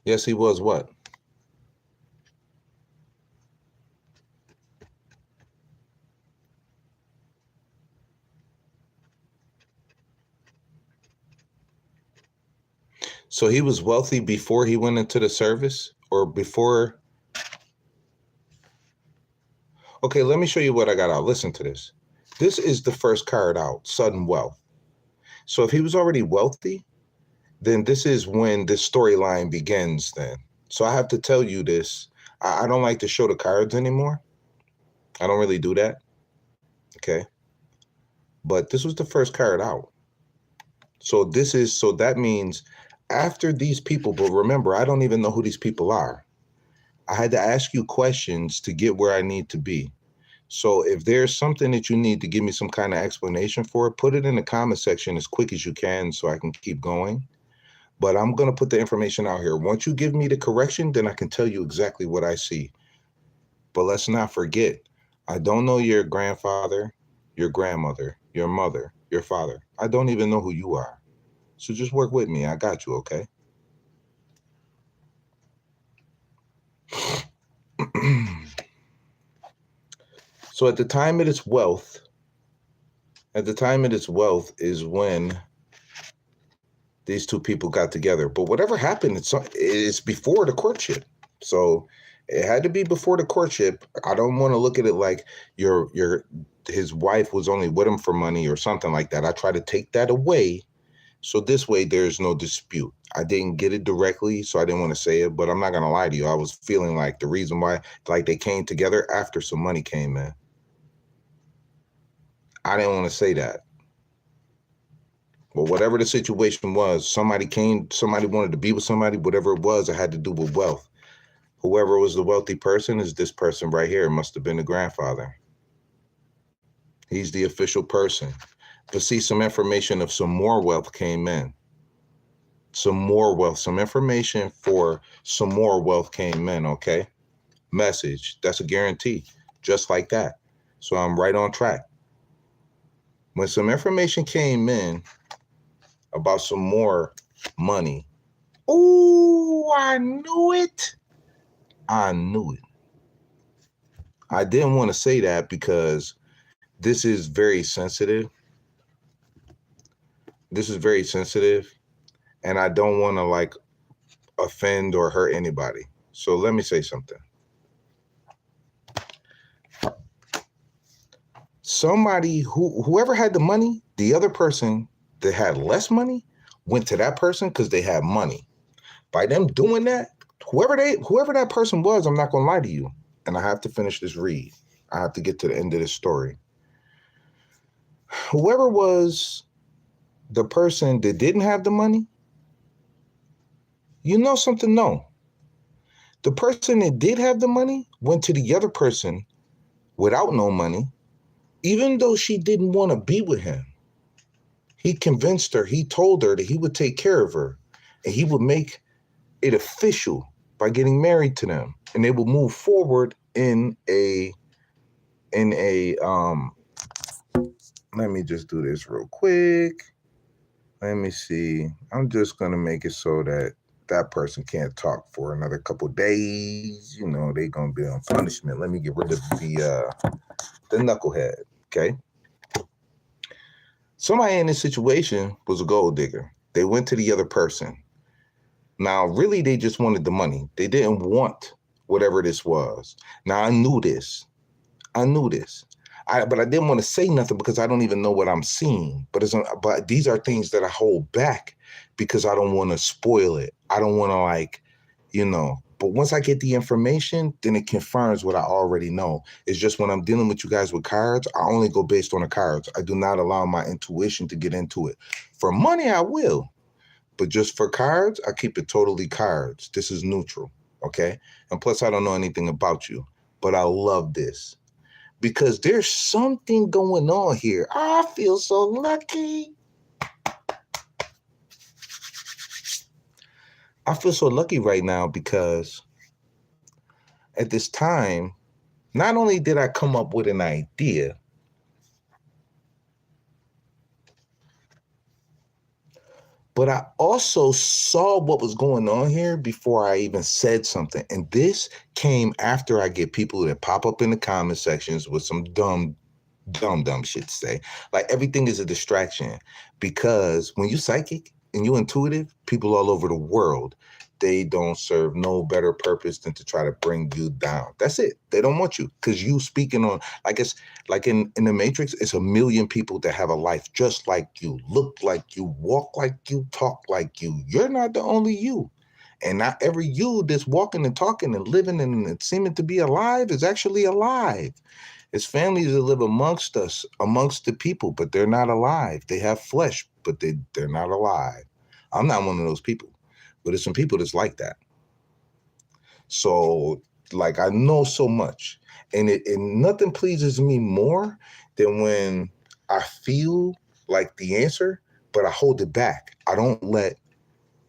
[SPEAKER 1] Yes, he was what? So he was wealthy before he went into the service or before? Okay, let me show you what I got out. Listen to this. This is the first card out, sudden wealth. So if he was already wealthy, then this is when this storyline begins then. So I have to tell you this. I don't like to show the cards anymore. I don't really do that. Okay. But this was the first card out. So that means after these people, but remember, I don't even know who these people are. I had to ask you questions to get where I need to be. So if there's something that you need to give me some kind of explanation for, put it in the comment section as quick as you can so I can keep going. But I'm going to put the information out here. Once you give me the correction, then I can tell you exactly what I see. But let's not forget, I don't know your grandfather, your grandmother, your mother, your father. I don't even know who you are. So just work with me. I got you, okay? So at the time it is wealth, is when these two people got together. But whatever happened, it's before the courtship. So it had to be before the courtship. I don't want to look at it like his wife was only with him for money or something like that. I try to take that away. So this way there's no dispute. I didn't get it directly, so I didn't want to say it, but I'm not going to lie to you. I was feeling like the reason why like they came together after some money came in. I didn't want to say that. But whatever the situation was, somebody wanted to be with somebody, whatever it was, it had to do with wealth. Whoever was the wealthy person is this person right here. It must have been the grandfather. He's the official person. But see, some information of some more wealth came in. Some more wealth, some information for some more wealth came in, okay? Message, that's a guarantee, just like that. So I'm right on track. When some information came in about some more money, oh, I knew it. I knew it. I didn't want to say that because this is very sensitive. This is very sensitive, and I don't want to like offend or hurt anybody. So let me say something. Somebody whoever had the money, the other person that had less money went to that person because they had money. By them doing that, whoever that person was, I'm not going to lie to you. And I have to finish this read. I have to get to the end of this story. Whoever was the person that didn't have the money, you know something? No. The person that did have the money went to the other person without no money, even though she didn't want to be with him. He convinced her, he told her that he would take care of her and he would make it official by getting married to them. And they would move forward in a let me just do this real quick. Let me see. I'm just going to make it so that that person can't talk for another couple days. You know, they're going to be on punishment. Let me get rid of the knucklehead, okay? Somebody in this situation was a gold digger. They went to the other person. Now, really, they just wanted the money. They didn't want whatever this was. Now, I knew this. But I didn't want to say nothing because I don't even know what I'm seeing. But these are things that I hold back because I don't want to spoil it. I don't want to but once I get the information, then it confirms what I already know. It's just when I'm dealing with you guys with cards, I only go based on the cards. I do not allow my intuition to get into it. For money, I will. But just for cards, I keep it totally cards. This is neutral, okay? And plus, I don't know anything about you. But I love this. Because there's something going on here. I feel so lucky. I feel so lucky right now because at this time, not only did I come up with an idea, but I also saw what was going on here before I even said something. And this came after I get people that pop up in the comment sections with some dumb shit to say. Like everything is a distraction because when you psychic and you intuitive, people all over the world, they don't serve no better purpose than to try to bring you down. That's it. They don't want you because you speaking on, I guess, like in the Matrix, it's a million people that have a life just like you, look like you, walk like you, talk like you. You're not the only you. And not every you that's walking and talking and living and seeming to be alive is actually alive. It's families that live amongst us, amongst the people, but they're not alive. They have flesh, but they're not alive. I'm not one of those people. But there's some people that's like that. So, like, I know so much. And nothing pleases me more than when I feel like the answer, but I hold it back. I don't let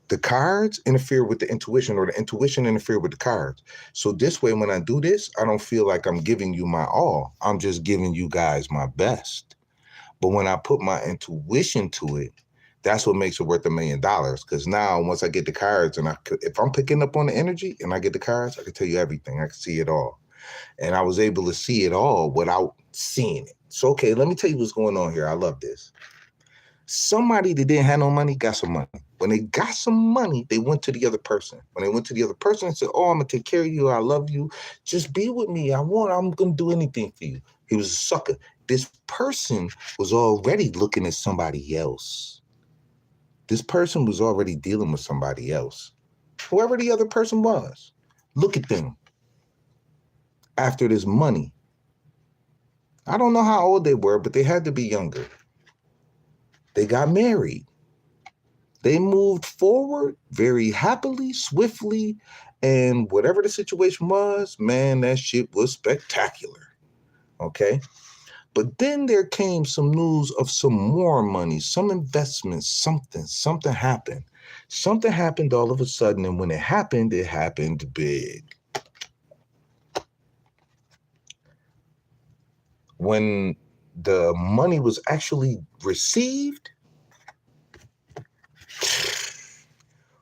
[SPEAKER 1] The cards interfere with the intuition, or the intuition interfere with the cards. So this way, when I do this, I don't feel like I'm giving you my all. I'm just giving you guys my best. But when I put my intuition to it, that's what makes it worth $1 million. Because now, once I get the cards, and if I'm picking up on the energy and I get the cards, I can tell you everything. I can see it all. And I was able to see it all without seeing it. So, okay, let me tell you what's going on here. I love this. Somebody that didn't have no money got some money. When they got some money, they went to the other person. When they went to the other person and said, oh, I'm going to take care of you. I love you. Just be with me. I'm going to do anything for you. He was a sucker. This person was already looking at somebody else. This person was already dealing with somebody else. Whoever the other person was, look at them after this money. I don't know how old they were, but they had to be younger. They got married. They moved forward very happily, swiftly, and whatever the situation was, man, that shit was spectacular. Okay? But then there came some news of some more money, some investments, something happened. Something happened all of a sudden, and when it happened big. When the money was actually received,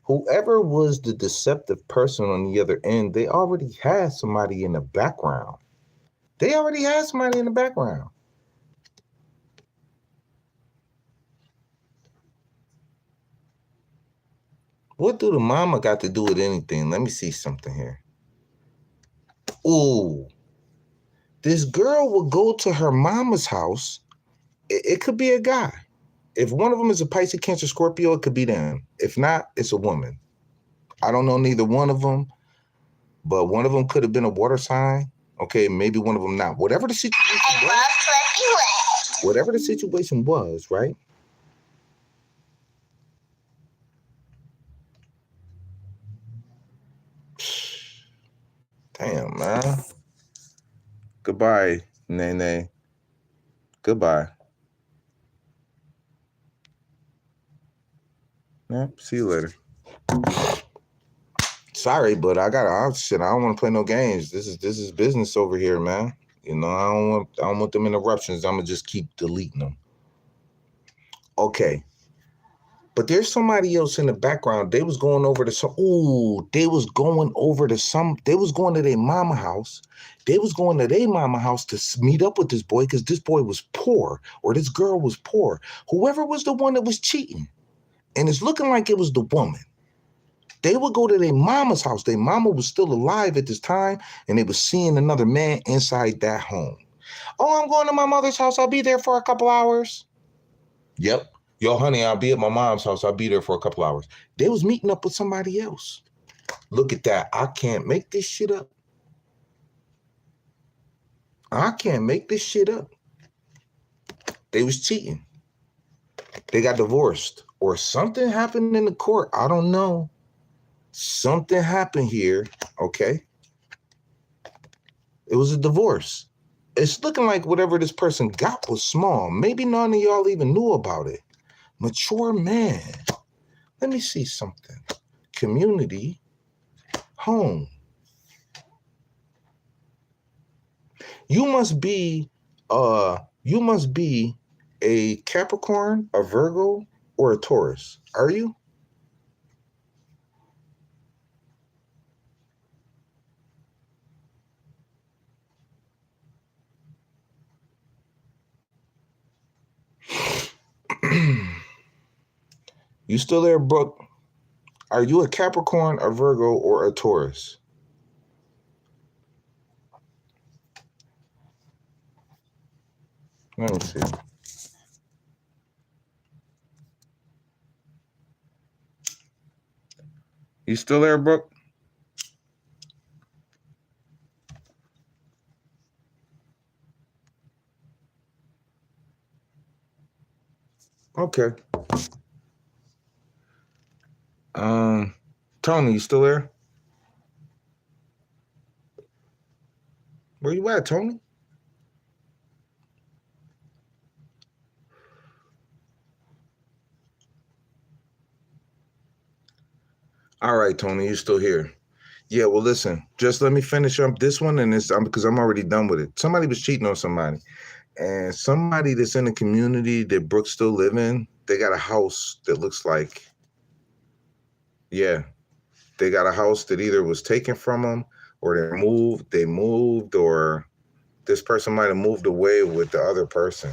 [SPEAKER 1] whoever was the deceptive person on the other end, they already had somebody in the background. What do the mama got to do with anything? Let me see something here. Ooh. This girl will go to her mama's house. It could be a guy. If one of them is a Pisces, Cancer, Scorpio, it could be them. If not, it's a woman. I don't know neither one of them, but one of them could have been a water sign. Okay, maybe one of them not. Whatever the situation was, right? Damn, man. Goodbye, Nene. Goodbye. Yep, see you later. Sorry, but I don't want to play no games. This is business over here, man. You know, I don't want them interruptions. I'm gonna just keep deleting them. Okay. But there's somebody else in the background. They was going over to they was going to their mama house. They was going to their mama house to meet up with this boy because this boy was poor, or this girl was poor. Whoever was the one that was cheating. And it's looking like it was the woman. They would go to their mama's house. Their mama was still alive at this time, and they was seeing another man inside that home. Oh, I'm going to my mother's house. I'll be there for a couple hours. Yep. Yo, honey, I'll be at my mom's house. I'll be there for a couple hours. They was meeting up with somebody else. Look at that. I can't make this shit up. They was cheating. They got divorced. Or something happened in the court. I don't know. Something happened here. Okay. It was a divorce. It's looking like whatever this person got was small. Maybe none of y'all even knew about it. Mature man. Let me see something. Community. Home. You must be a Capricorn, a Virgo, or a Taurus. Are you? You still there, Brooke? Are you a Capricorn, a Virgo, or a Taurus? Let me see. You still there, Brooke? Okay. Tony, you still there? Where you at, Tony? All right, Tony, you still here? Yeah, well, listen, just let me finish up this one, and it's because I'm already done with it. Somebody was cheating on somebody, and somebody that's in the community that Brooke still live in, they got a house that looks like, yeah, they got a house that either was taken from them or they moved, or this person might have moved away with the other person.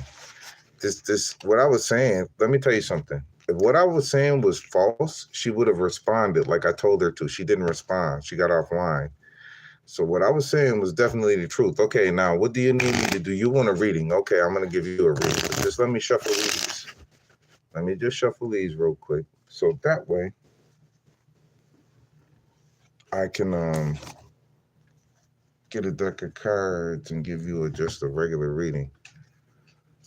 [SPEAKER 1] This what I was saying, let me tell you something. If what I was saying was false, she would have responded like I told her to. She didn't respond. She got offline. So what I was saying was definitely the truth. Okay, now what do you need me to do? You want a reading? Okay, I'm gonna give you a reading. But just let me shuffle these. Let me just shuffle these real quick. So that way I can get a deck of cards and give you just a regular reading.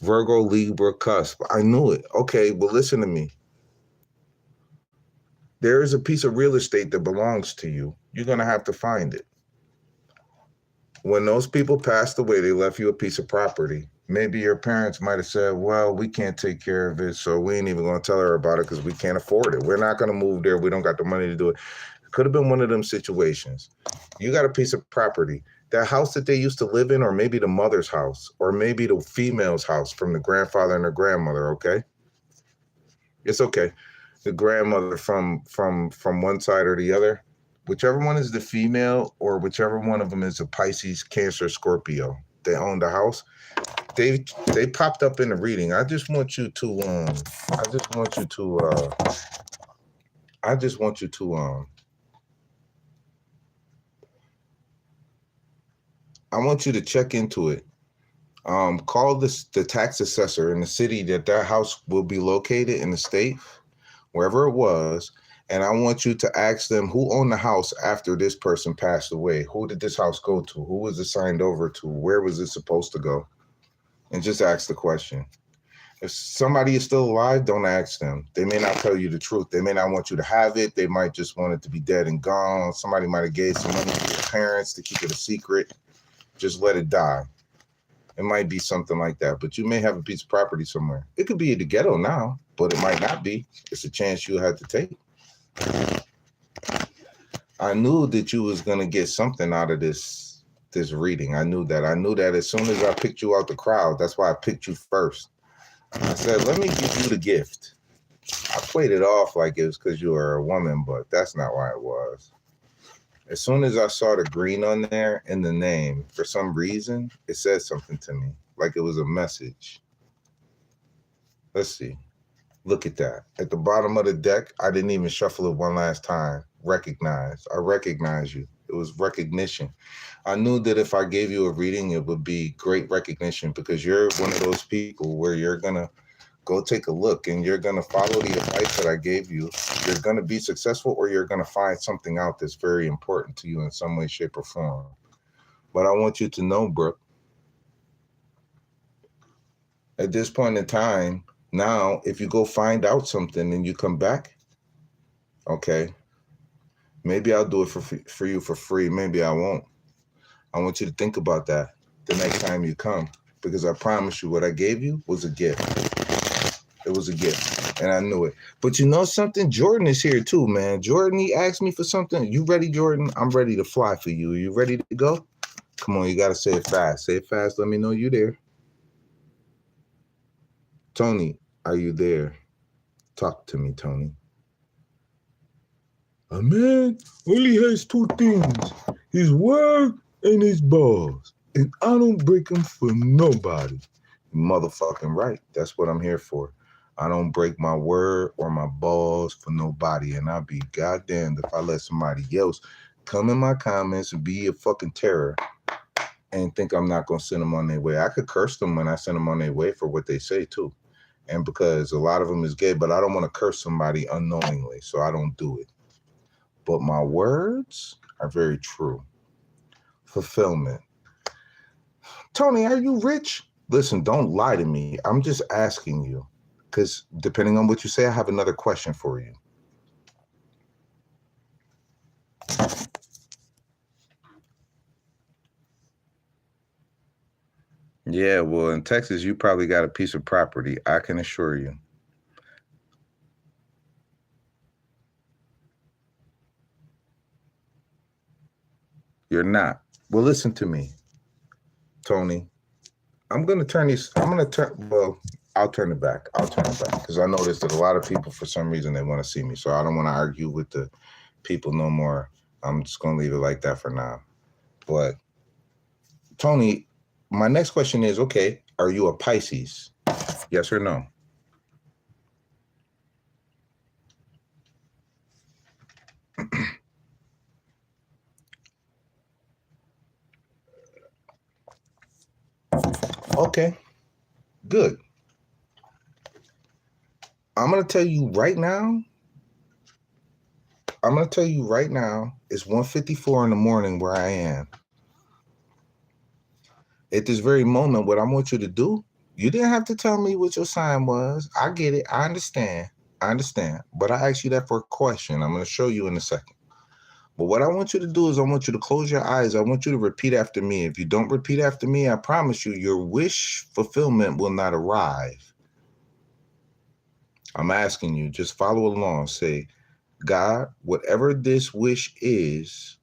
[SPEAKER 1] Virgo, Libra, cusp. I knew it. Okay, well listen to me. There is a piece of real estate that belongs to you. You're gonna have to find it. When those people passed away, they left you a piece of property. Maybe your parents might have said, well, we can't take care of it, so we ain't even going to tell her about it because we can't afford it. We're not going to move there. We don't got the money to do it. It could have been one of them situations. You got a piece of property. That house that they used to live in, or maybe the mother's house, or maybe the female's house from the grandfather and the grandmother, okay? It's okay. The grandmother from one side or the other, whichever one is the female or whichever one of them is a Pisces, Cancer, Scorpio, they own the house. They popped up in the reading. I just want you to I just want you to I just want you to I want you to check into it. Call the tax assessor in the city that house will be located, in the state, wherever it was, and I want you to ask them who owned the house after this person passed away. Who did this house go to? Who was it signed over to? Where was it supposed to go? And just ask the question. If somebody is still alive, don't ask them. They may not tell you the truth. They may not want you to have it. They might just want it to be dead and gone. Somebody might have gave some money to your parents to keep it a secret. Just let it die. It might be something like that, but you may have a piece of property somewhere. It could be the ghetto now, but it might not be. It's a chance you had to take. I knew that you was gonna get something out of this reading. I knew that. I knew that as soon as I picked you out the crowd. That's why I picked you first. I said, let me give you the gift. I played it off like it was because you were a woman, but that's not why it was. As soon as I saw the green on there in the name, for some reason, it said something to me, like it was a message. Let's see. Look at that. At the bottom of the deck, I didn't even shuffle it one last time. Recognize. I recognize you. It was recognition. I knew that if I gave you a reading, it would be great recognition because you're one of those people where you're going to go take a look and you're going to follow the advice that I gave you. You're going to be successful or you're going to find something out that's very important to you in some way, shape, or form. But I want you to know, Brooke, at this point in time, now, if you go find out something and you come back, okay, maybe I'll do it for you for free. Maybe I won't. I want you to think about that the next time you come, because I promise you what I gave you was a gift. It was a gift, and I knew it. But you know something? Jordan is here too, man. Jordan, he asked me for something. You ready, Jordan? I'm ready to fly for you. You ready to go? Come on, you got to say it fast. Say it fast. Let me know you there. Tony, are you there? Talk to me, Tony. A man only has two things, his word and his balls. And I don't break them for nobody. Motherfucking right. That's what I'm here for. I don't break my word or my balls for nobody. And I'll be goddamned if I let somebody else come in my comments and be a fucking terror and think I'm not going to send them on their way. I could curse them when I send them on their way for what they say too. And because a lot of them is gay, but I don't want to curse somebody unknowingly, so I don't do it. But my words are very true. Fulfillment. Tony, are you rich? Listen, don't lie to me. I'm just asking you. Because depending on what you say, I have another question for you. Yeah, well, in Texas, you probably got a piece of property, I can assure you. You're not. Well, listen to me, Tony. I'm going to turn these, I'm going to turn, well, I'll turn it back. I'll turn it back because I noticed that a lot of people, for some reason, they want to see me. So I don't want to argue with the people no more. I'm just going to leave it like that for now. But Tony, my next question is, okay, are you a Pisces? Yes or no? Okay, good. I'm going to tell you right now, it's 1:54 in the morning where I am. At this very moment, what I want you to do, you didn't have to tell me what your sign was. I get it. I understand. But I asked you that for a question. I'm going to show you in a second. But what I want you to do is I want you to close your eyes. I want you to repeat after me. If you don't repeat after me, I promise you, your wish fulfillment will not arrive. I'm asking you, just follow along. Say, God, whatever this wish is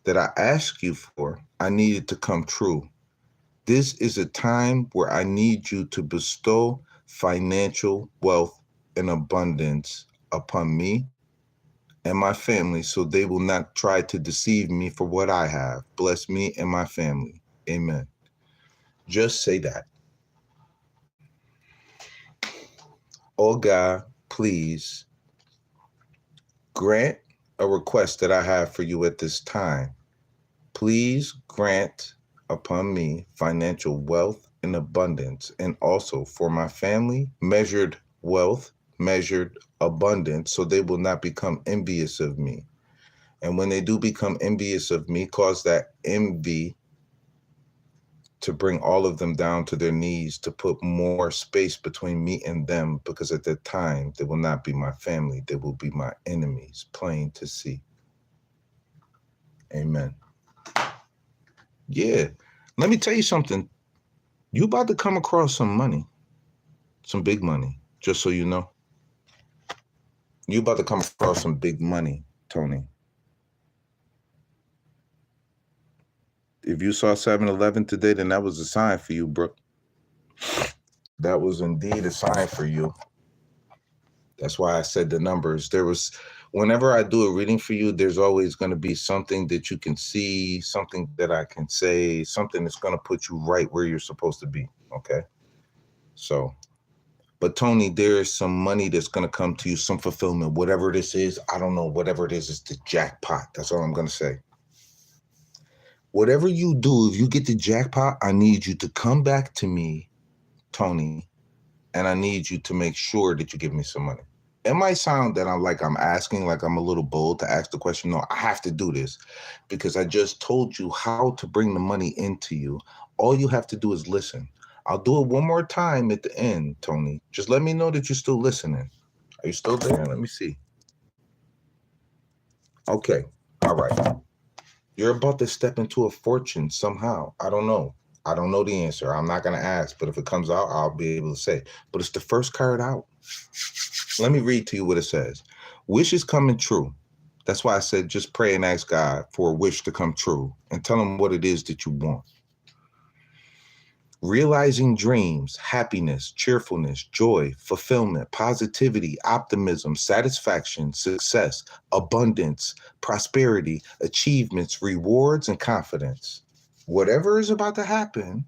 [SPEAKER 1] that I ask you for, I need it to come true. This is a time where I need you to bestow financial wealth and abundance upon me and my family so they will not try to deceive me for what I have. Bless me and my family. Amen. Just say that. Oh God, please grant a request that I have for you at this time. Please grant upon me financial wealth and abundance, and also for my family, measured wealth, measured abundance, so they will not become envious of me. And when they do become envious of me, cause that envy to bring all of them down to their knees, to put more space between me and them, because at that time, they will not be my family. They will be my enemies, plain to see. Amen. Yeah. Let me tell you something. You about to come across some money, some big money, just so you know. You about to come across some big money, Tony. If you saw 7-Eleven today, then that was a sign for you, bro. That was indeed a sign for you. That's why I said the numbers. Whenever I do a reading for you, there's always going to be something that you can see, something that I can say, something that's going to put you right where you're supposed to be. Okay. So, but Tony, there is some money that's going to come to you, some fulfillment, whatever this is. I don't know. Whatever it is, it's the jackpot. That's all I'm going to say. Whatever you do, if you get the jackpot, I need you to come back to me, Tony, and I need you to make sure that you give me some money. It might sound that I'm asking, like I'm a little bold to ask the question. No, I have to do this because I just told you how to bring the money into you. All you have to do is listen. I'll do it one more time at the end, Tony. Just let me know that you're still listening. Are you still there? Let me see. Okay. All right. You're about to step into a fortune somehow. I don't know. I don't know the answer. I'm not going to ask, but if it comes out, I'll be able to say. But it's the first card out. Let me read to you what it says. Wish is coming true. That's why I said just pray and ask God for a wish to come true and tell him what it is that you want. Realizing dreams, happiness, cheerfulness, joy, fulfillment, positivity, optimism, satisfaction, success, abundance, prosperity, achievements, rewards, and confidence. Whatever is about to happen,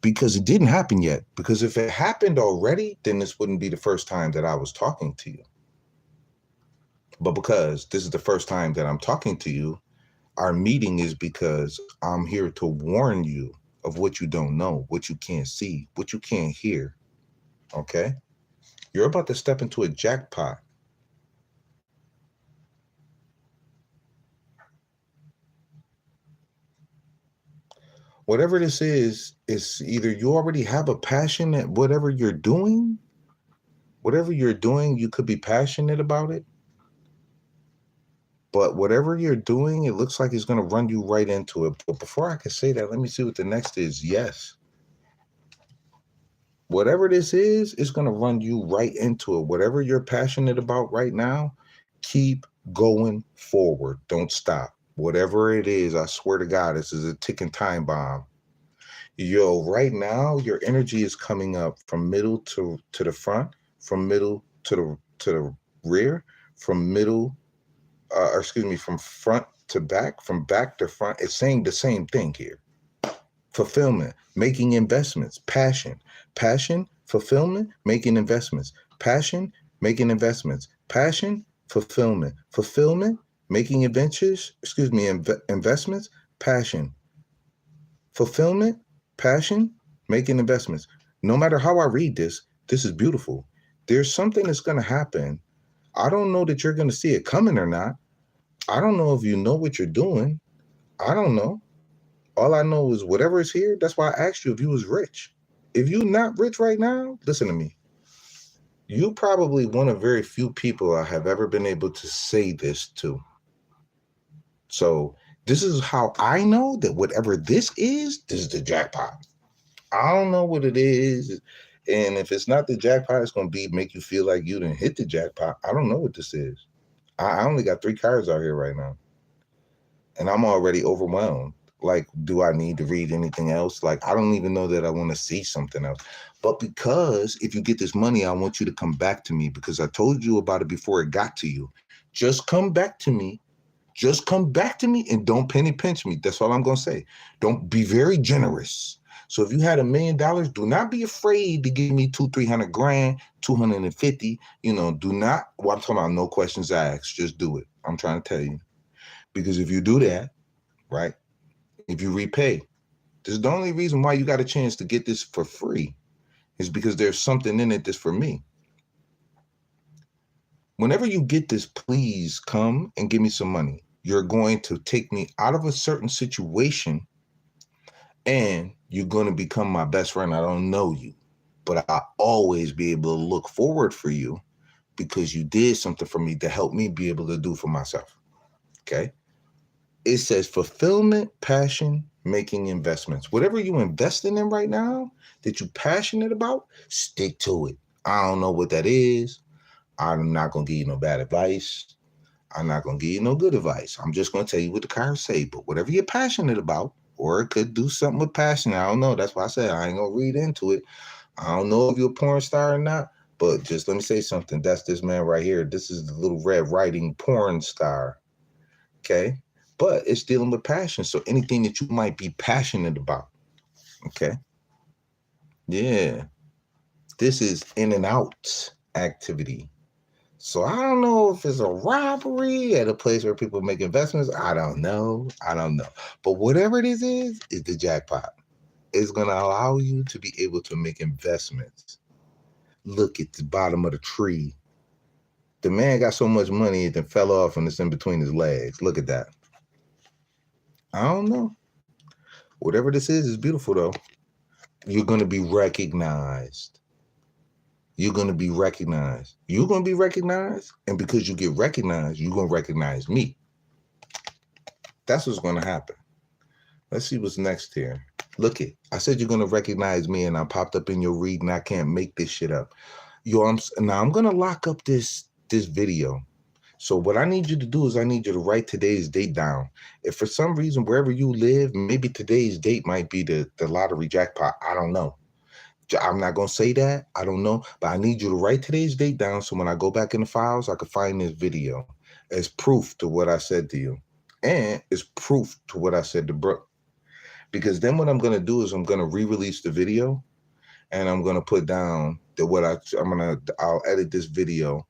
[SPEAKER 1] because it didn't happen yet. Because if it happened already, then this wouldn't be the first time that I was talking to you. But because this is the first time that I'm talking to you, our meeting is because I'm here to warn you of what you don't know, what you can't see, what you can't hear. Okay? You're about to step into a jackpot. Whatever this is either you already have a passion at whatever you're doing. Whatever you're doing, you could be passionate about it. But whatever you're doing, it looks like it's going to run you right into it. But before I can say that, let me see what the next is. Yes. Whatever this is, it's going to run you right into it. Whatever you're passionate about right now, keep going forward. Don't stop. Whatever it is, I swear to God, this is a ticking time bomb. Yo, right now, your energy is coming up from middle to the front, from middle to the rear, from middle, or excuse me, from front to back, from back to front. It's saying the same thing here. Fulfillment, making investments, passion, fulfillment, making investments, passion, making investments, passion, fulfillment, making investments, passion, fulfillment, passion, making investments. No matter how I read this, this is beautiful. There's something that's going to happen. I don't know that you're going to see it coming or not. I don't know if you know what you're doing. I don't know. All I know is whatever is here, that's why I asked you if you was rich. If you're not rich right now, listen to me. You probably one of very few people I have ever been able to say this to. So this is how I know that whatever this is the jackpot. I don't know what it is. And if it's not the jackpot, it's going to be make you feel like you didn't hit the jackpot. I don't know what this is. I only got 3 cards out here right now. And I'm already overwhelmed. Like, do I need to read anything else? Like, I don't even know that I want to see something else. But because if you get this money, I want you to come back to me because I told you about it before it got to you. Just come back to me. Just come back to me and don't penny pinch me. That's all I'm going to say. Don't be very generous. So if you had $1 million, do not be afraid to give me 200-300 grand, 250. Do not. Well, I'm talking about no questions asked. Just do it. I'm trying to tell you. Because if you do that, right? If you repay, this is the only reason why you got a chance to get this for free is because there's something in it that's for me. Whenever you get this, please come and give me some money. You're going to take me out of a certain situation and you're going to become my best friend. I don't know you, but I'll always be able to look forward for you because you did something for me to help me be able to do for myself. Okay. It says fulfillment, passion, making investments. Whatever you're investing in right now that you're passionate about, stick to it. I don't know what that is. I'm not going to give you no bad advice. I'm not going to give you no good advice. I'm just going to tell you what the cards say. But whatever you're passionate about, or it could do something with passion. I don't know. That's why I said I ain't going to read into it. I don't know if you're a porn star or not, but just let me say something. That's this man right here. This is the little Red Riding porn star. Okay? But it's dealing with passion. So anything that you might be passionate about. Okay? Yeah. This is in and out activity. So I don't know if it's a robbery at a place where people make investments. I don't know. But whatever it is the jackpot. It's going to allow you to be able to make investments. Look at the bottom of the tree. The man got so much money it fell off and it's in between his legs. Look at that. I don't know. Whatever this is beautiful, though. You're going to be recognized. You're going to be recognized. You're going to be recognized. And because you get recognized, you're going to recognize me. That's what's going to happen. Let's see what's next here. Look it. I said you're going to recognize me and I popped up in your reading. I can't make this shit up. Now I'm going to lock up this video. So what I need you to do is I need you to write today's date down. If for some reason, wherever you live, maybe today's date might be the lottery jackpot. I don't know. I'm not going to say that. I don't know. But I need you to write today's date down so when I go back in the files, I can find this video as proof to what I said to you. And it's proof to what I said to Brooke. Because then what I'm going to do is I'm going to re-release the video and I'm going to put down that I'll edit this video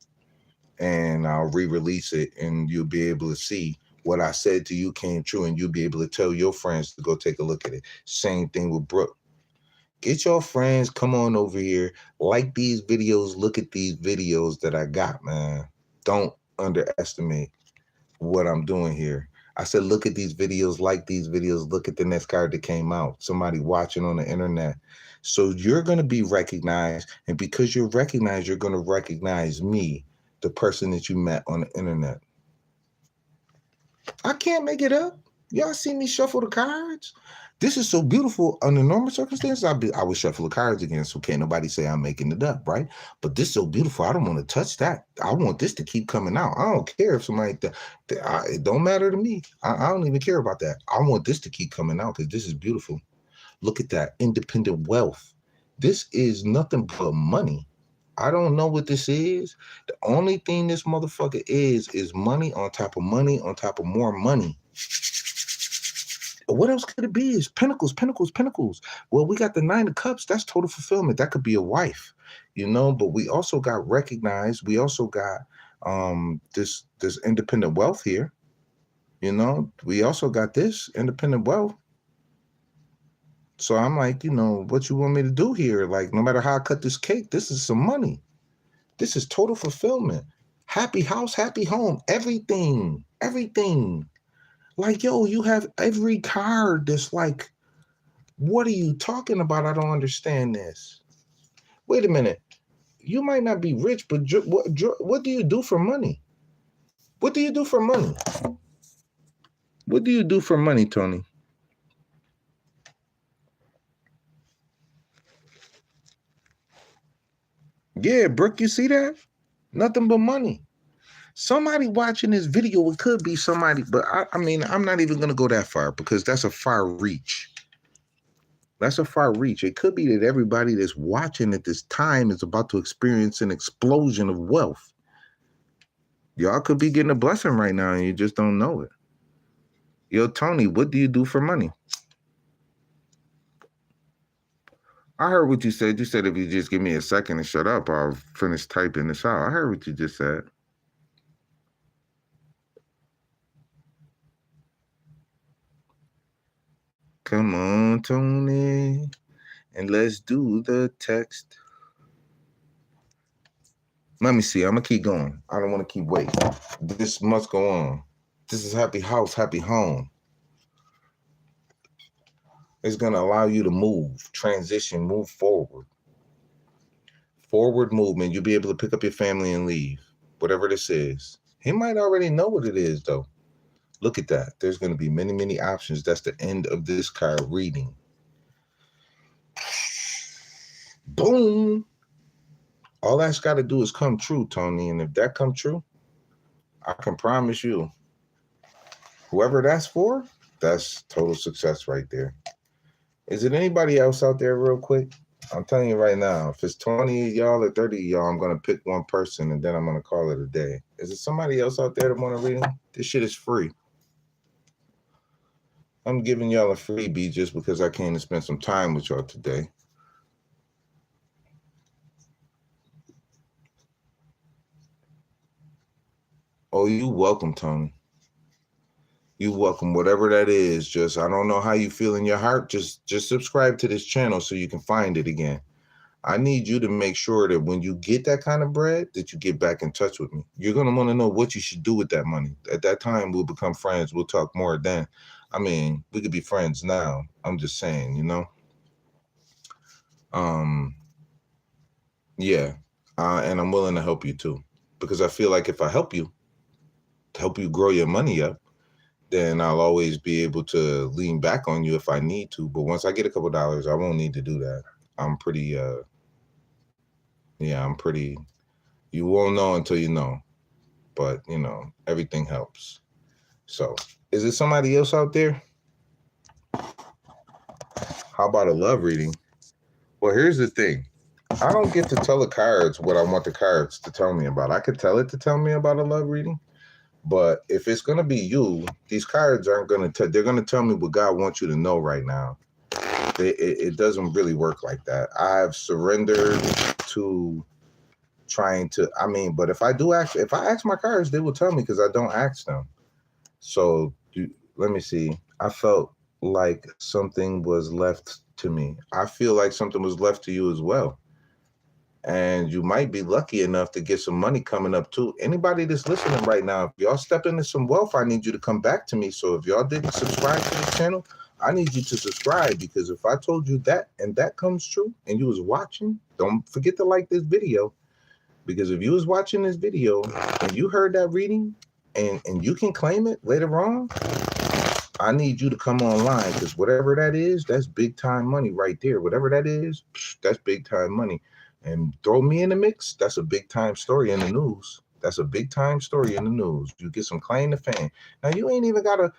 [SPEAKER 1] and I'll re-release it and you'll be able to see what I said to you came true and you'll be able to tell your friends to go take a look at it. Same thing with Brooke. Get your friends, come on over here, like these videos, look at these videos that I got, man. Don't underestimate what I'm doing here. I said, look at these videos, like these videos, look at the next card that came out. Somebody watching on the internet. So you're going to be recognized. And because you're recognized, you're going to recognize me, the person that you met on the internet. I can't make it up. Y'all see me shuffle the cards? This is so beautiful. Under normal circumstances, I would shuffle the cards again, so can't nobody say I'm making it up, right? But this is so beautiful. I don't want to touch that. I want this to keep coming out. I don't care if somebody, it don't matter to me. I don't even care about that. I want this to keep coming out because this is beautiful. Look at that, independent wealth. This is nothing but money. I don't know what this is. The only thing this motherfucker is money on top of money on top of more money. What else could it be? Is pentacles, pentacles, pentacles. Well, we got the 9 of cups. That's total fulfillment. That could be a wife, you know, but we also got recognized. We also got this independent wealth here. You know, we also got this independent wealth. So I'm like, you know, what you want me to do here? Like, no matter how I cut this cake, this is some money. This is total fulfillment. Happy house, happy home, everything, everything. Like, yo, you have every card that's like, what are you talking about? I don't understand this. Wait a minute. You might not be rich, but what do you do for money? What do you do for money? What do you do for money, Tony? Yeah, Brooke, you see that? Nothing but money. Somebody watching this video, it could be somebody, but I mean, I'm not even going to go that far because that's a far reach. That's a far reach. It could be that everybody that's watching at this time is about to experience an explosion of wealth. Y'all could be getting a blessing right now and you just don't know it. Yo, Tony, what do you do for money? I heard what you said. You said if you just give me a second and shut up, I'll finish typing this out. I heard what you just said. Come on, Tony, and let's do the text. Let me see. I'm going to keep going. I don't want to keep waiting. This must go on. This is happy house, happy home. It's going to allow you to move, transition, move forward. Forward movement. You'll be able to pick up your family and leave, whatever this is. He might already know what it is, though. Look at that. There's going to be many, many options. That's the end of this card reading. Boom. All that's got to do is come true, Tony. And if that comes true, I can promise you, whoever that's for, that's total success right there. Is it anybody else out there real quick? I'm telling you right now, if it's 20 of y'all or 30 of y'all, I'm going to pick one person and then I'm going to call it a day. Is it somebody else out there that want to read them? This shit is free. I'm giving y'all a freebie just because I came to spend some time with y'all today. Oh, you welcome, Tony. You welcome, whatever that is. Just, I don't know how you feel in your heart. Just subscribe to this channel so you can find it again. I need you to make sure that when you get that kind of bread, that you get back in touch with me. You're going to want to know what you should do with that money. At that time, we'll become friends. We'll talk more then. I mean, we could be friends now. I'm just saying, you know. Yeah. And I'm willing to help you too. Because I feel like if I help you grow your money up, then I'll always be able to lean back on you if I need to. But once I get a couple dollars, I won't need to do that. I'm pretty, you won't know until you know. But, you know, everything helps. So, is there somebody else out there? How about a love reading? Well, here's the thing. I don't get to tell the cards what I want the cards to tell me about. I could tell it to tell me about a love reading. But if it's going to be you, these cards aren't going to they're going to tell me what God wants you to know right now. It doesn't really work like that. I've surrendered to trying to, but if I ask my cards, they will tell me because I don't ask them. So let me see. I felt like something was left to me. I feel like something was left to you as well. And you might be lucky enough to get some money coming up too. Anybody that's listening right now, if y'all step into some wealth, I need you to come back to me. So if y'all didn't subscribe to this channel, I need you to subscribe, because if I told you that and that comes true and you was watching, don't forget to like this video. Because if you was watching this video and you heard that reading and you can claim it later on, I need you to come online because whatever that is, that's big time money right there. Whatever that is, that's big time money. And throw me in the mix, that's a big time story in the news. That's a big time story in the news. You get some claim to fame. Now you ain't even gotta,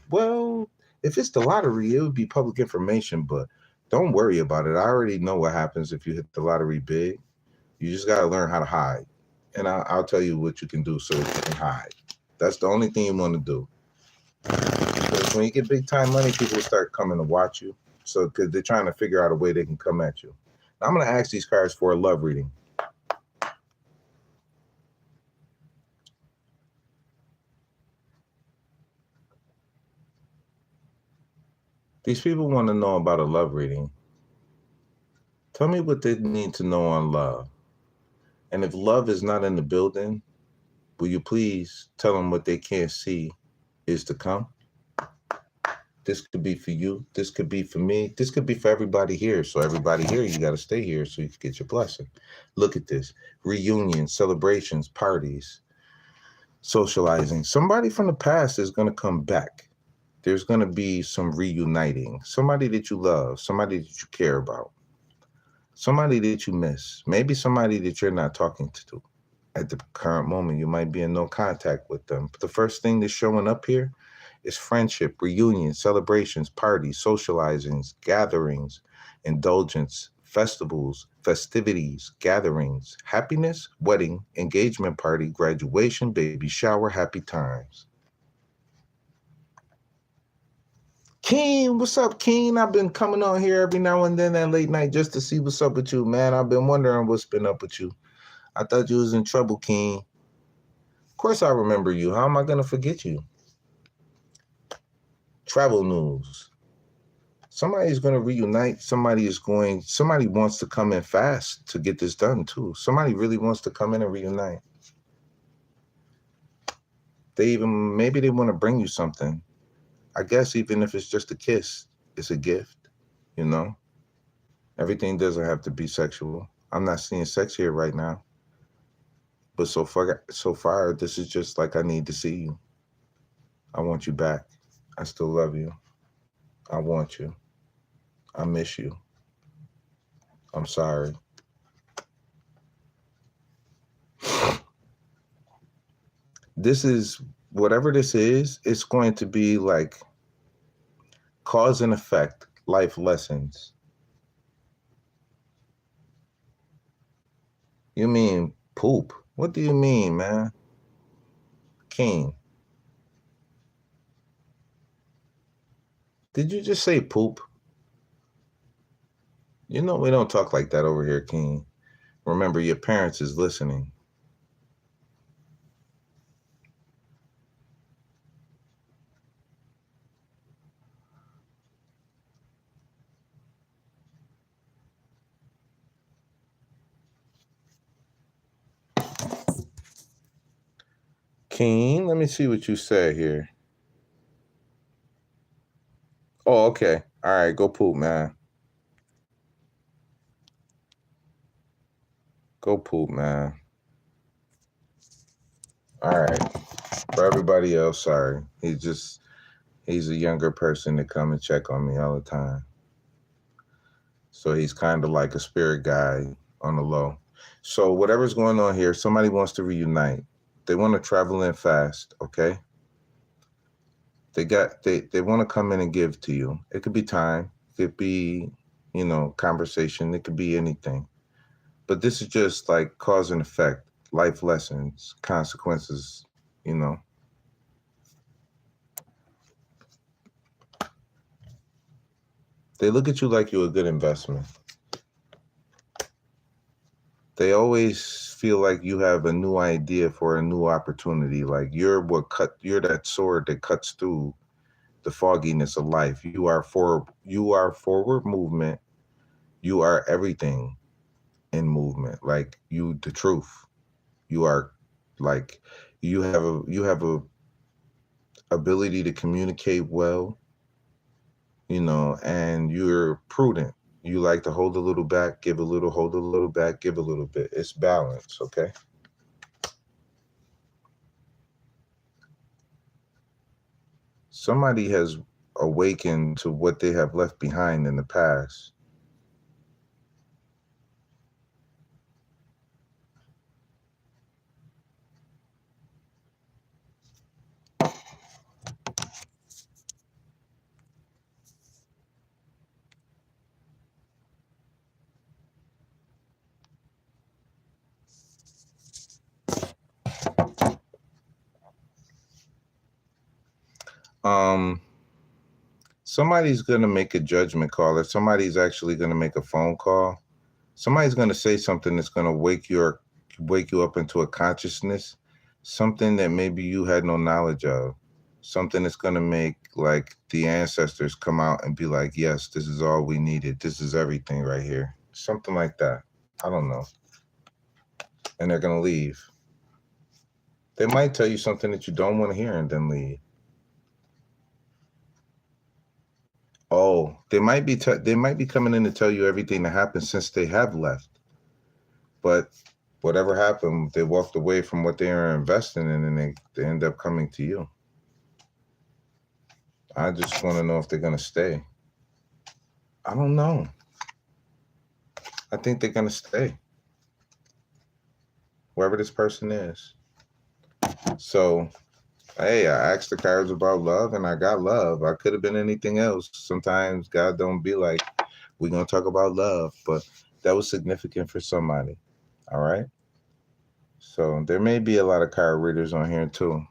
[SPEAKER 1] well, if it's the lottery, it would be public information, but don't worry about it. I already know what happens if you hit the lottery big. You just gotta learn how to hide. And I'll tell you what you can do so you can hide. That's the only thing you want to do. Because when you get big time money, people start coming to watch you. So, because they're trying to figure out a way they can come at you. Now, I'm going to ask these cards for a love reading. These people want to know about a love reading. Tell me what they need to know on love. And if love is not in the building, will you please tell them what they can't see is to come? This could be for you. This could be for me. This could be for everybody here. So everybody here, you got to stay here so you can get your blessing. Look at this. Reunions, celebrations, parties, socializing. Somebody from the past is going to come back. There's going to be some reuniting. Somebody that you love, somebody that you care about, somebody that you miss, maybe somebody that you're not talking to at the current moment. You might be in no contact with them. But the first thing that's showing up here is friendship, reunions, celebrations, parties, socializings, gatherings, indulgence, festivals, festivities, gatherings, happiness, wedding, engagement party, graduation, baby shower, happy times. Keen, what's up, Keen? I've been coming on here every now and then at late night just to see what's up with you, man. I've been wondering what's been up with you. I thought you was in trouble, Keen. Of course I remember you. How am I going to forget you? Travel news. Somebody's going to reunite. Somebody wants to come in fast to get this done too. Somebody really wants to come in and reunite. Maybe they want to bring you something. I guess even if it's just a kiss, it's a gift, you know? Everything doesn't have to be sexual. I'm not seeing sex here right now. But so far, this is just like I need to see you. I want you back. I still love you. I want you. I miss you. I'm sorry. This is, whatever this is, it's going to be like cause and effect, life lessons. You mean poop? What do you mean, man? King. Did you just say poop? You know we don't talk like that over here, King. Remember, your parents is listening. King, let me see what you said here. Oh, okay. All right, go poop, man. Go poop, man. All right. For everybody else, sorry. He's a younger person that come and check on me all the time. So he's kind of like a spirit guide on the low. So whatever's going on here, somebody wants to reunite. They want to travel in fast, okay? They want to come in and give to you. It could be time, it could be, conversation, it could be anything. But this is just like cause and effect, life lessons, consequences, They look at you like you're a good investment. They always feel like you have a new idea for a new opportunity. Like you're that sword that cuts through the fogginess of life. You are forward movement. You are everything in movement. Like the truth. You are like, you have a ability to communicate well, and you're prudent. You like to hold a little back, give a little, hold a little back, give a little bit. It's balance, okay? Somebody has awakened to what they have left behind in the past. Um, Somebody's going to make a judgment call, or somebody's actually going to make a phone call. Somebody's going to say something that's going to wake you up into a consciousness, something that maybe you had no knowledge of, something that's going to make like the ancestors come out and be like, yes, this is all we needed. This is everything right here. Something like that. I don't know. And they're going to leave. They might tell you something that you don't want to hear and then leave. Oh, they might be coming in to tell you everything that happened since they have left. But whatever happened, they walked away from what they are investing in, and they end up coming to you. I just want to know if they're going to stay. I don't know. I think they're going to stay. Whoever this person is. So, hey, I asked the cards about love and I got love. I could have been anything else. Sometimes God don't be like, we're going to talk about love. But that was significant for somebody. All right? So there may be a lot of card readers on here too.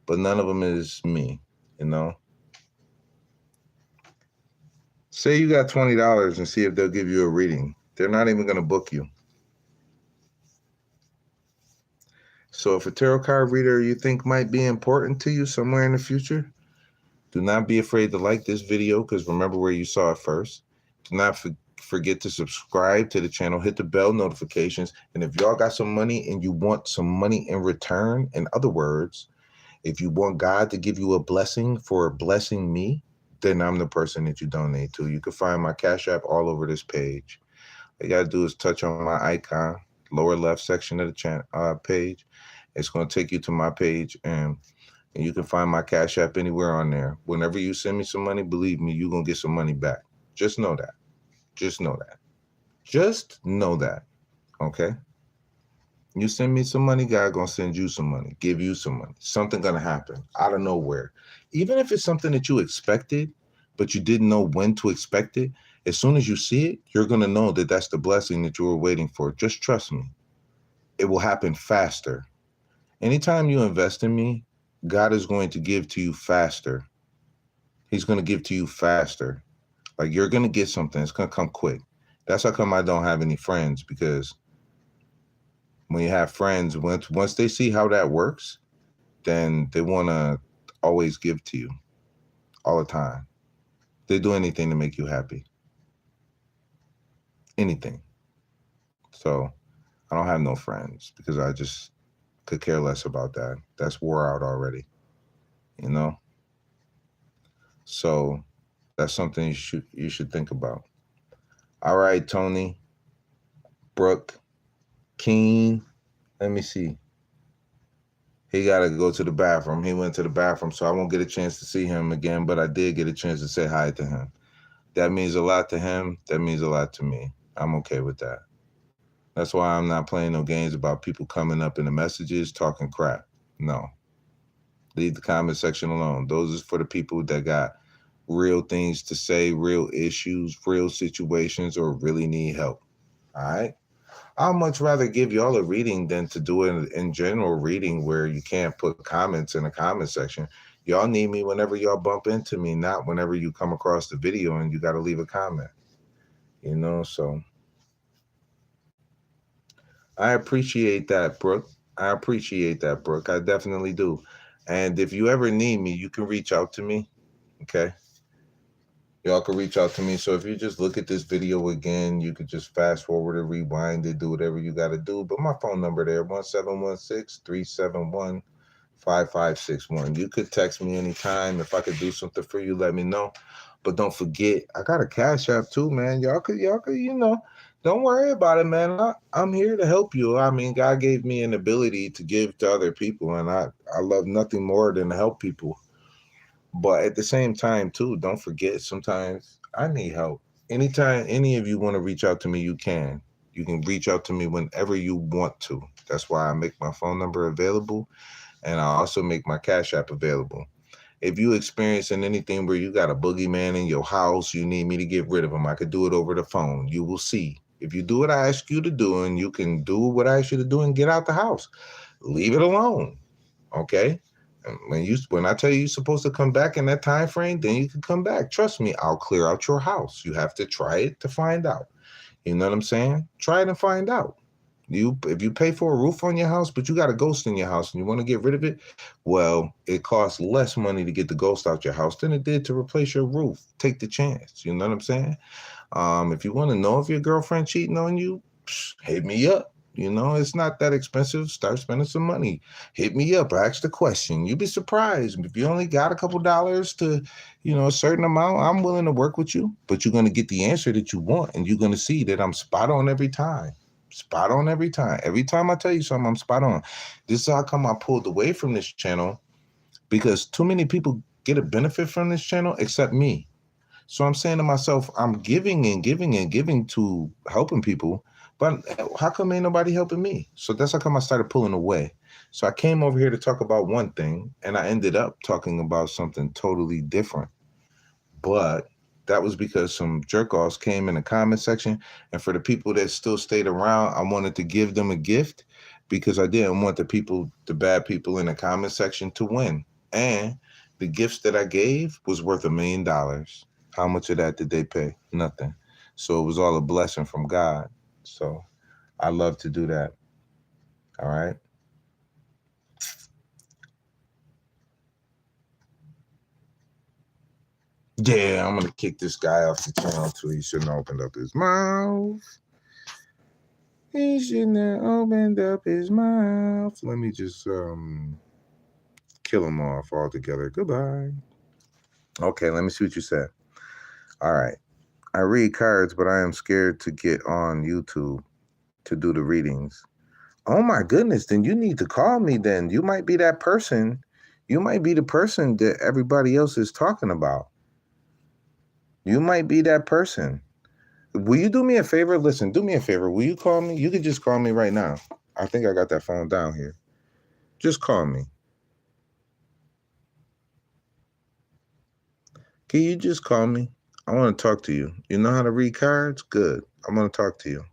[SPEAKER 1] But none of them is me, you know? Say you got $20 and see if they'll give you a reading. They're not even going to book you. So if a tarot card reader you think might be important to you somewhere in the future, do not be afraid to like this video, because remember where you saw it first. Do not forget to subscribe to the channel, hit the bell notifications. And if y'all got some money and you want some money in return, in other words, if you want God to give you a blessing for blessing me, then I'm the person that you donate to. You can find my Cash App all over this page. All you got to do is touch on my icon, lower left section of the channel page. It's going to take you to my page, and you can find my Cash App anywhere on there. Whenever you send me some money, believe me, you're going to get some money back. Just know that. Just know that. Just know that. Okay? You send me some money, God going to send you some money, give you some money. Something going to happen out of nowhere. Even if it's something that you expected, but you didn't know when to expect it, as soon as you see it, you're going to know that that's the blessing that you were waiting for. Just trust me. It will happen faster. Anytime you invest in me, God is going to give to you faster. He's going to give to you faster. Like, you're going to get something. It's going to come quick. That's how come I don't have any friends, because when you have friends, once they see how that works, then they want to always give to you all the time. They do anything to make you happy. Anything. So I don't have no friends because I just could care less about that. That's wore out already, you know? So that's something you should think about. All right, Tony, Brooke, Keen, let me see. He got to go to the bathroom. He went to the bathroom, so I won't get a chance to see him again, but I did get a chance to say hi to him. That means a lot to him. That means a lot to me. I'm okay with that. That's why I'm not playing no games about people coming up in the messages talking crap. No. Leave the comment section alone. Those is for the people that got real things to say, real issues, real situations, or really need help. All right? I'd much rather give y'all a reading than to do an in general reading where you can't put comments in the comment section. Y'all need me whenever y'all bump into me, not whenever you come across the video and you got to leave a comment. You know, so I appreciate that, Brooke. I appreciate that, Brooke. I definitely do. And if you ever need me, you can reach out to me. Okay. Y'all can reach out to me. So if you just look at this video again, you could just fast forward or rewind it, do whatever you got to do. But my phone number there, 1716-371-5561. You could text me anytime. If I could do something for you, let me know. But don't forget, I got a Cash App too, man. Y'all could, you know, don't worry about it, man. I'm here to help you. I mean, God gave me an ability to give to other people, and I love nothing more than to help people. But at the same time, too, don't forget, sometimes I need help. Anytime any of you want to reach out to me, you can. You can reach out to me whenever you want to. That's why I make my phone number available, and I also make my Cash App available. If you experiencing anything where you got a boogeyman in your house, you need me to get rid of him, I could do it over the phone. You will see. If you do what I ask you to do, and you can do what I ask you to do and get out the house, leave it alone. Okay? And when I tell you you're supposed to come back in that time frame, then you can come back. Trust me, I'll clear out your house. You have to try it to find out. You know what I'm saying? Try it and find out. If you pay for a roof on your house, but you got a ghost in your house and you want to get rid of it, well, it costs less money to get the ghost out your house than it did to replace your roof. Take the chance. You know what I'm saying? If you want to know if your girlfriend cheating on you, hit me up. You know, it's not that expensive. Start spending some money. Hit me up. Ask the question. You'd be surprised. If you only got a couple dollars to, a certain amount, I'm willing to work with you. But you're going to get the answer that you want. And you're going to see that I'm spot on every time. Spot on every time. Every time I tell you something, I'm spot on. This is how come I pulled away from this channel, because too many people get a benefit from this channel except me. So I'm saying to myself, I'm giving and giving and giving to helping people, but how come ain't nobody helping me? So that's how come I started pulling away. So I came over here to talk about one thing, and I ended up talking about something totally different. But that was because some jerk-offs came in the comment section, and for the people that still stayed around, I wanted to give them a gift because I didn't want the bad people in the comment section to win. And the gifts that I gave was worth $1 million. How much of that did they pay? Nothing. So it was all a blessing from God. So I love to do that. All right. Yeah, I'm gonna kick this guy off the channel too. He shouldn't have opened up his mouth. He shouldn't have opened up his mouth. Let me just kill him off altogether. Goodbye. Okay, let me see what you said. All right. I read cards, but I am scared to get on YouTube to do the readings. Oh my goodness, then you need to call me then. You might be that person. You might be the person that everybody else is talking about. You might be that person. Will you do me a favor? Listen, do me a favor. Will you call me? You can just call me right now. I think I got that phone down here. Just call me. Can you just call me? I want to talk to you. You know how to read cards? Good. I want to talk to you.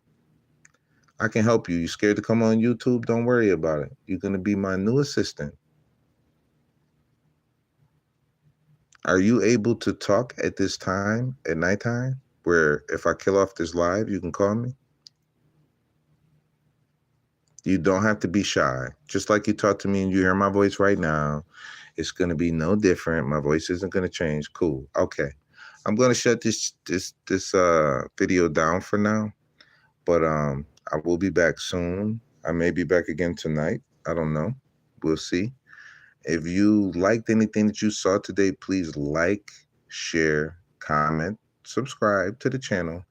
[SPEAKER 1] I can help you. You scared to come on YouTube? Don't worry about it. You're going to be my new assistant. Are you able to talk at this time at nighttime where if I kill off this live, you can call me? You don't have to be shy. Just like you talk to me and you hear my voice right now, it's going to be no different. My voice isn't going to change. Cool. Okay. I'm going to shut this video down for now, but I will be back soon. I may be back again tonight. I don't know. We'll see. If you liked anything that you saw today, please like, share, comment, subscribe to the channel.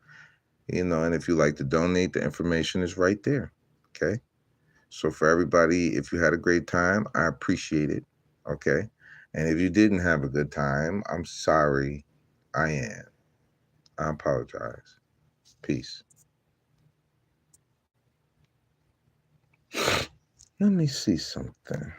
[SPEAKER 1] And if you like to donate, the information is right there. Okay. So for everybody, if you had a great time, I appreciate it. Okay. And if you didn't have a good time, I'm sorry. I apologize. Peace. Let me see something.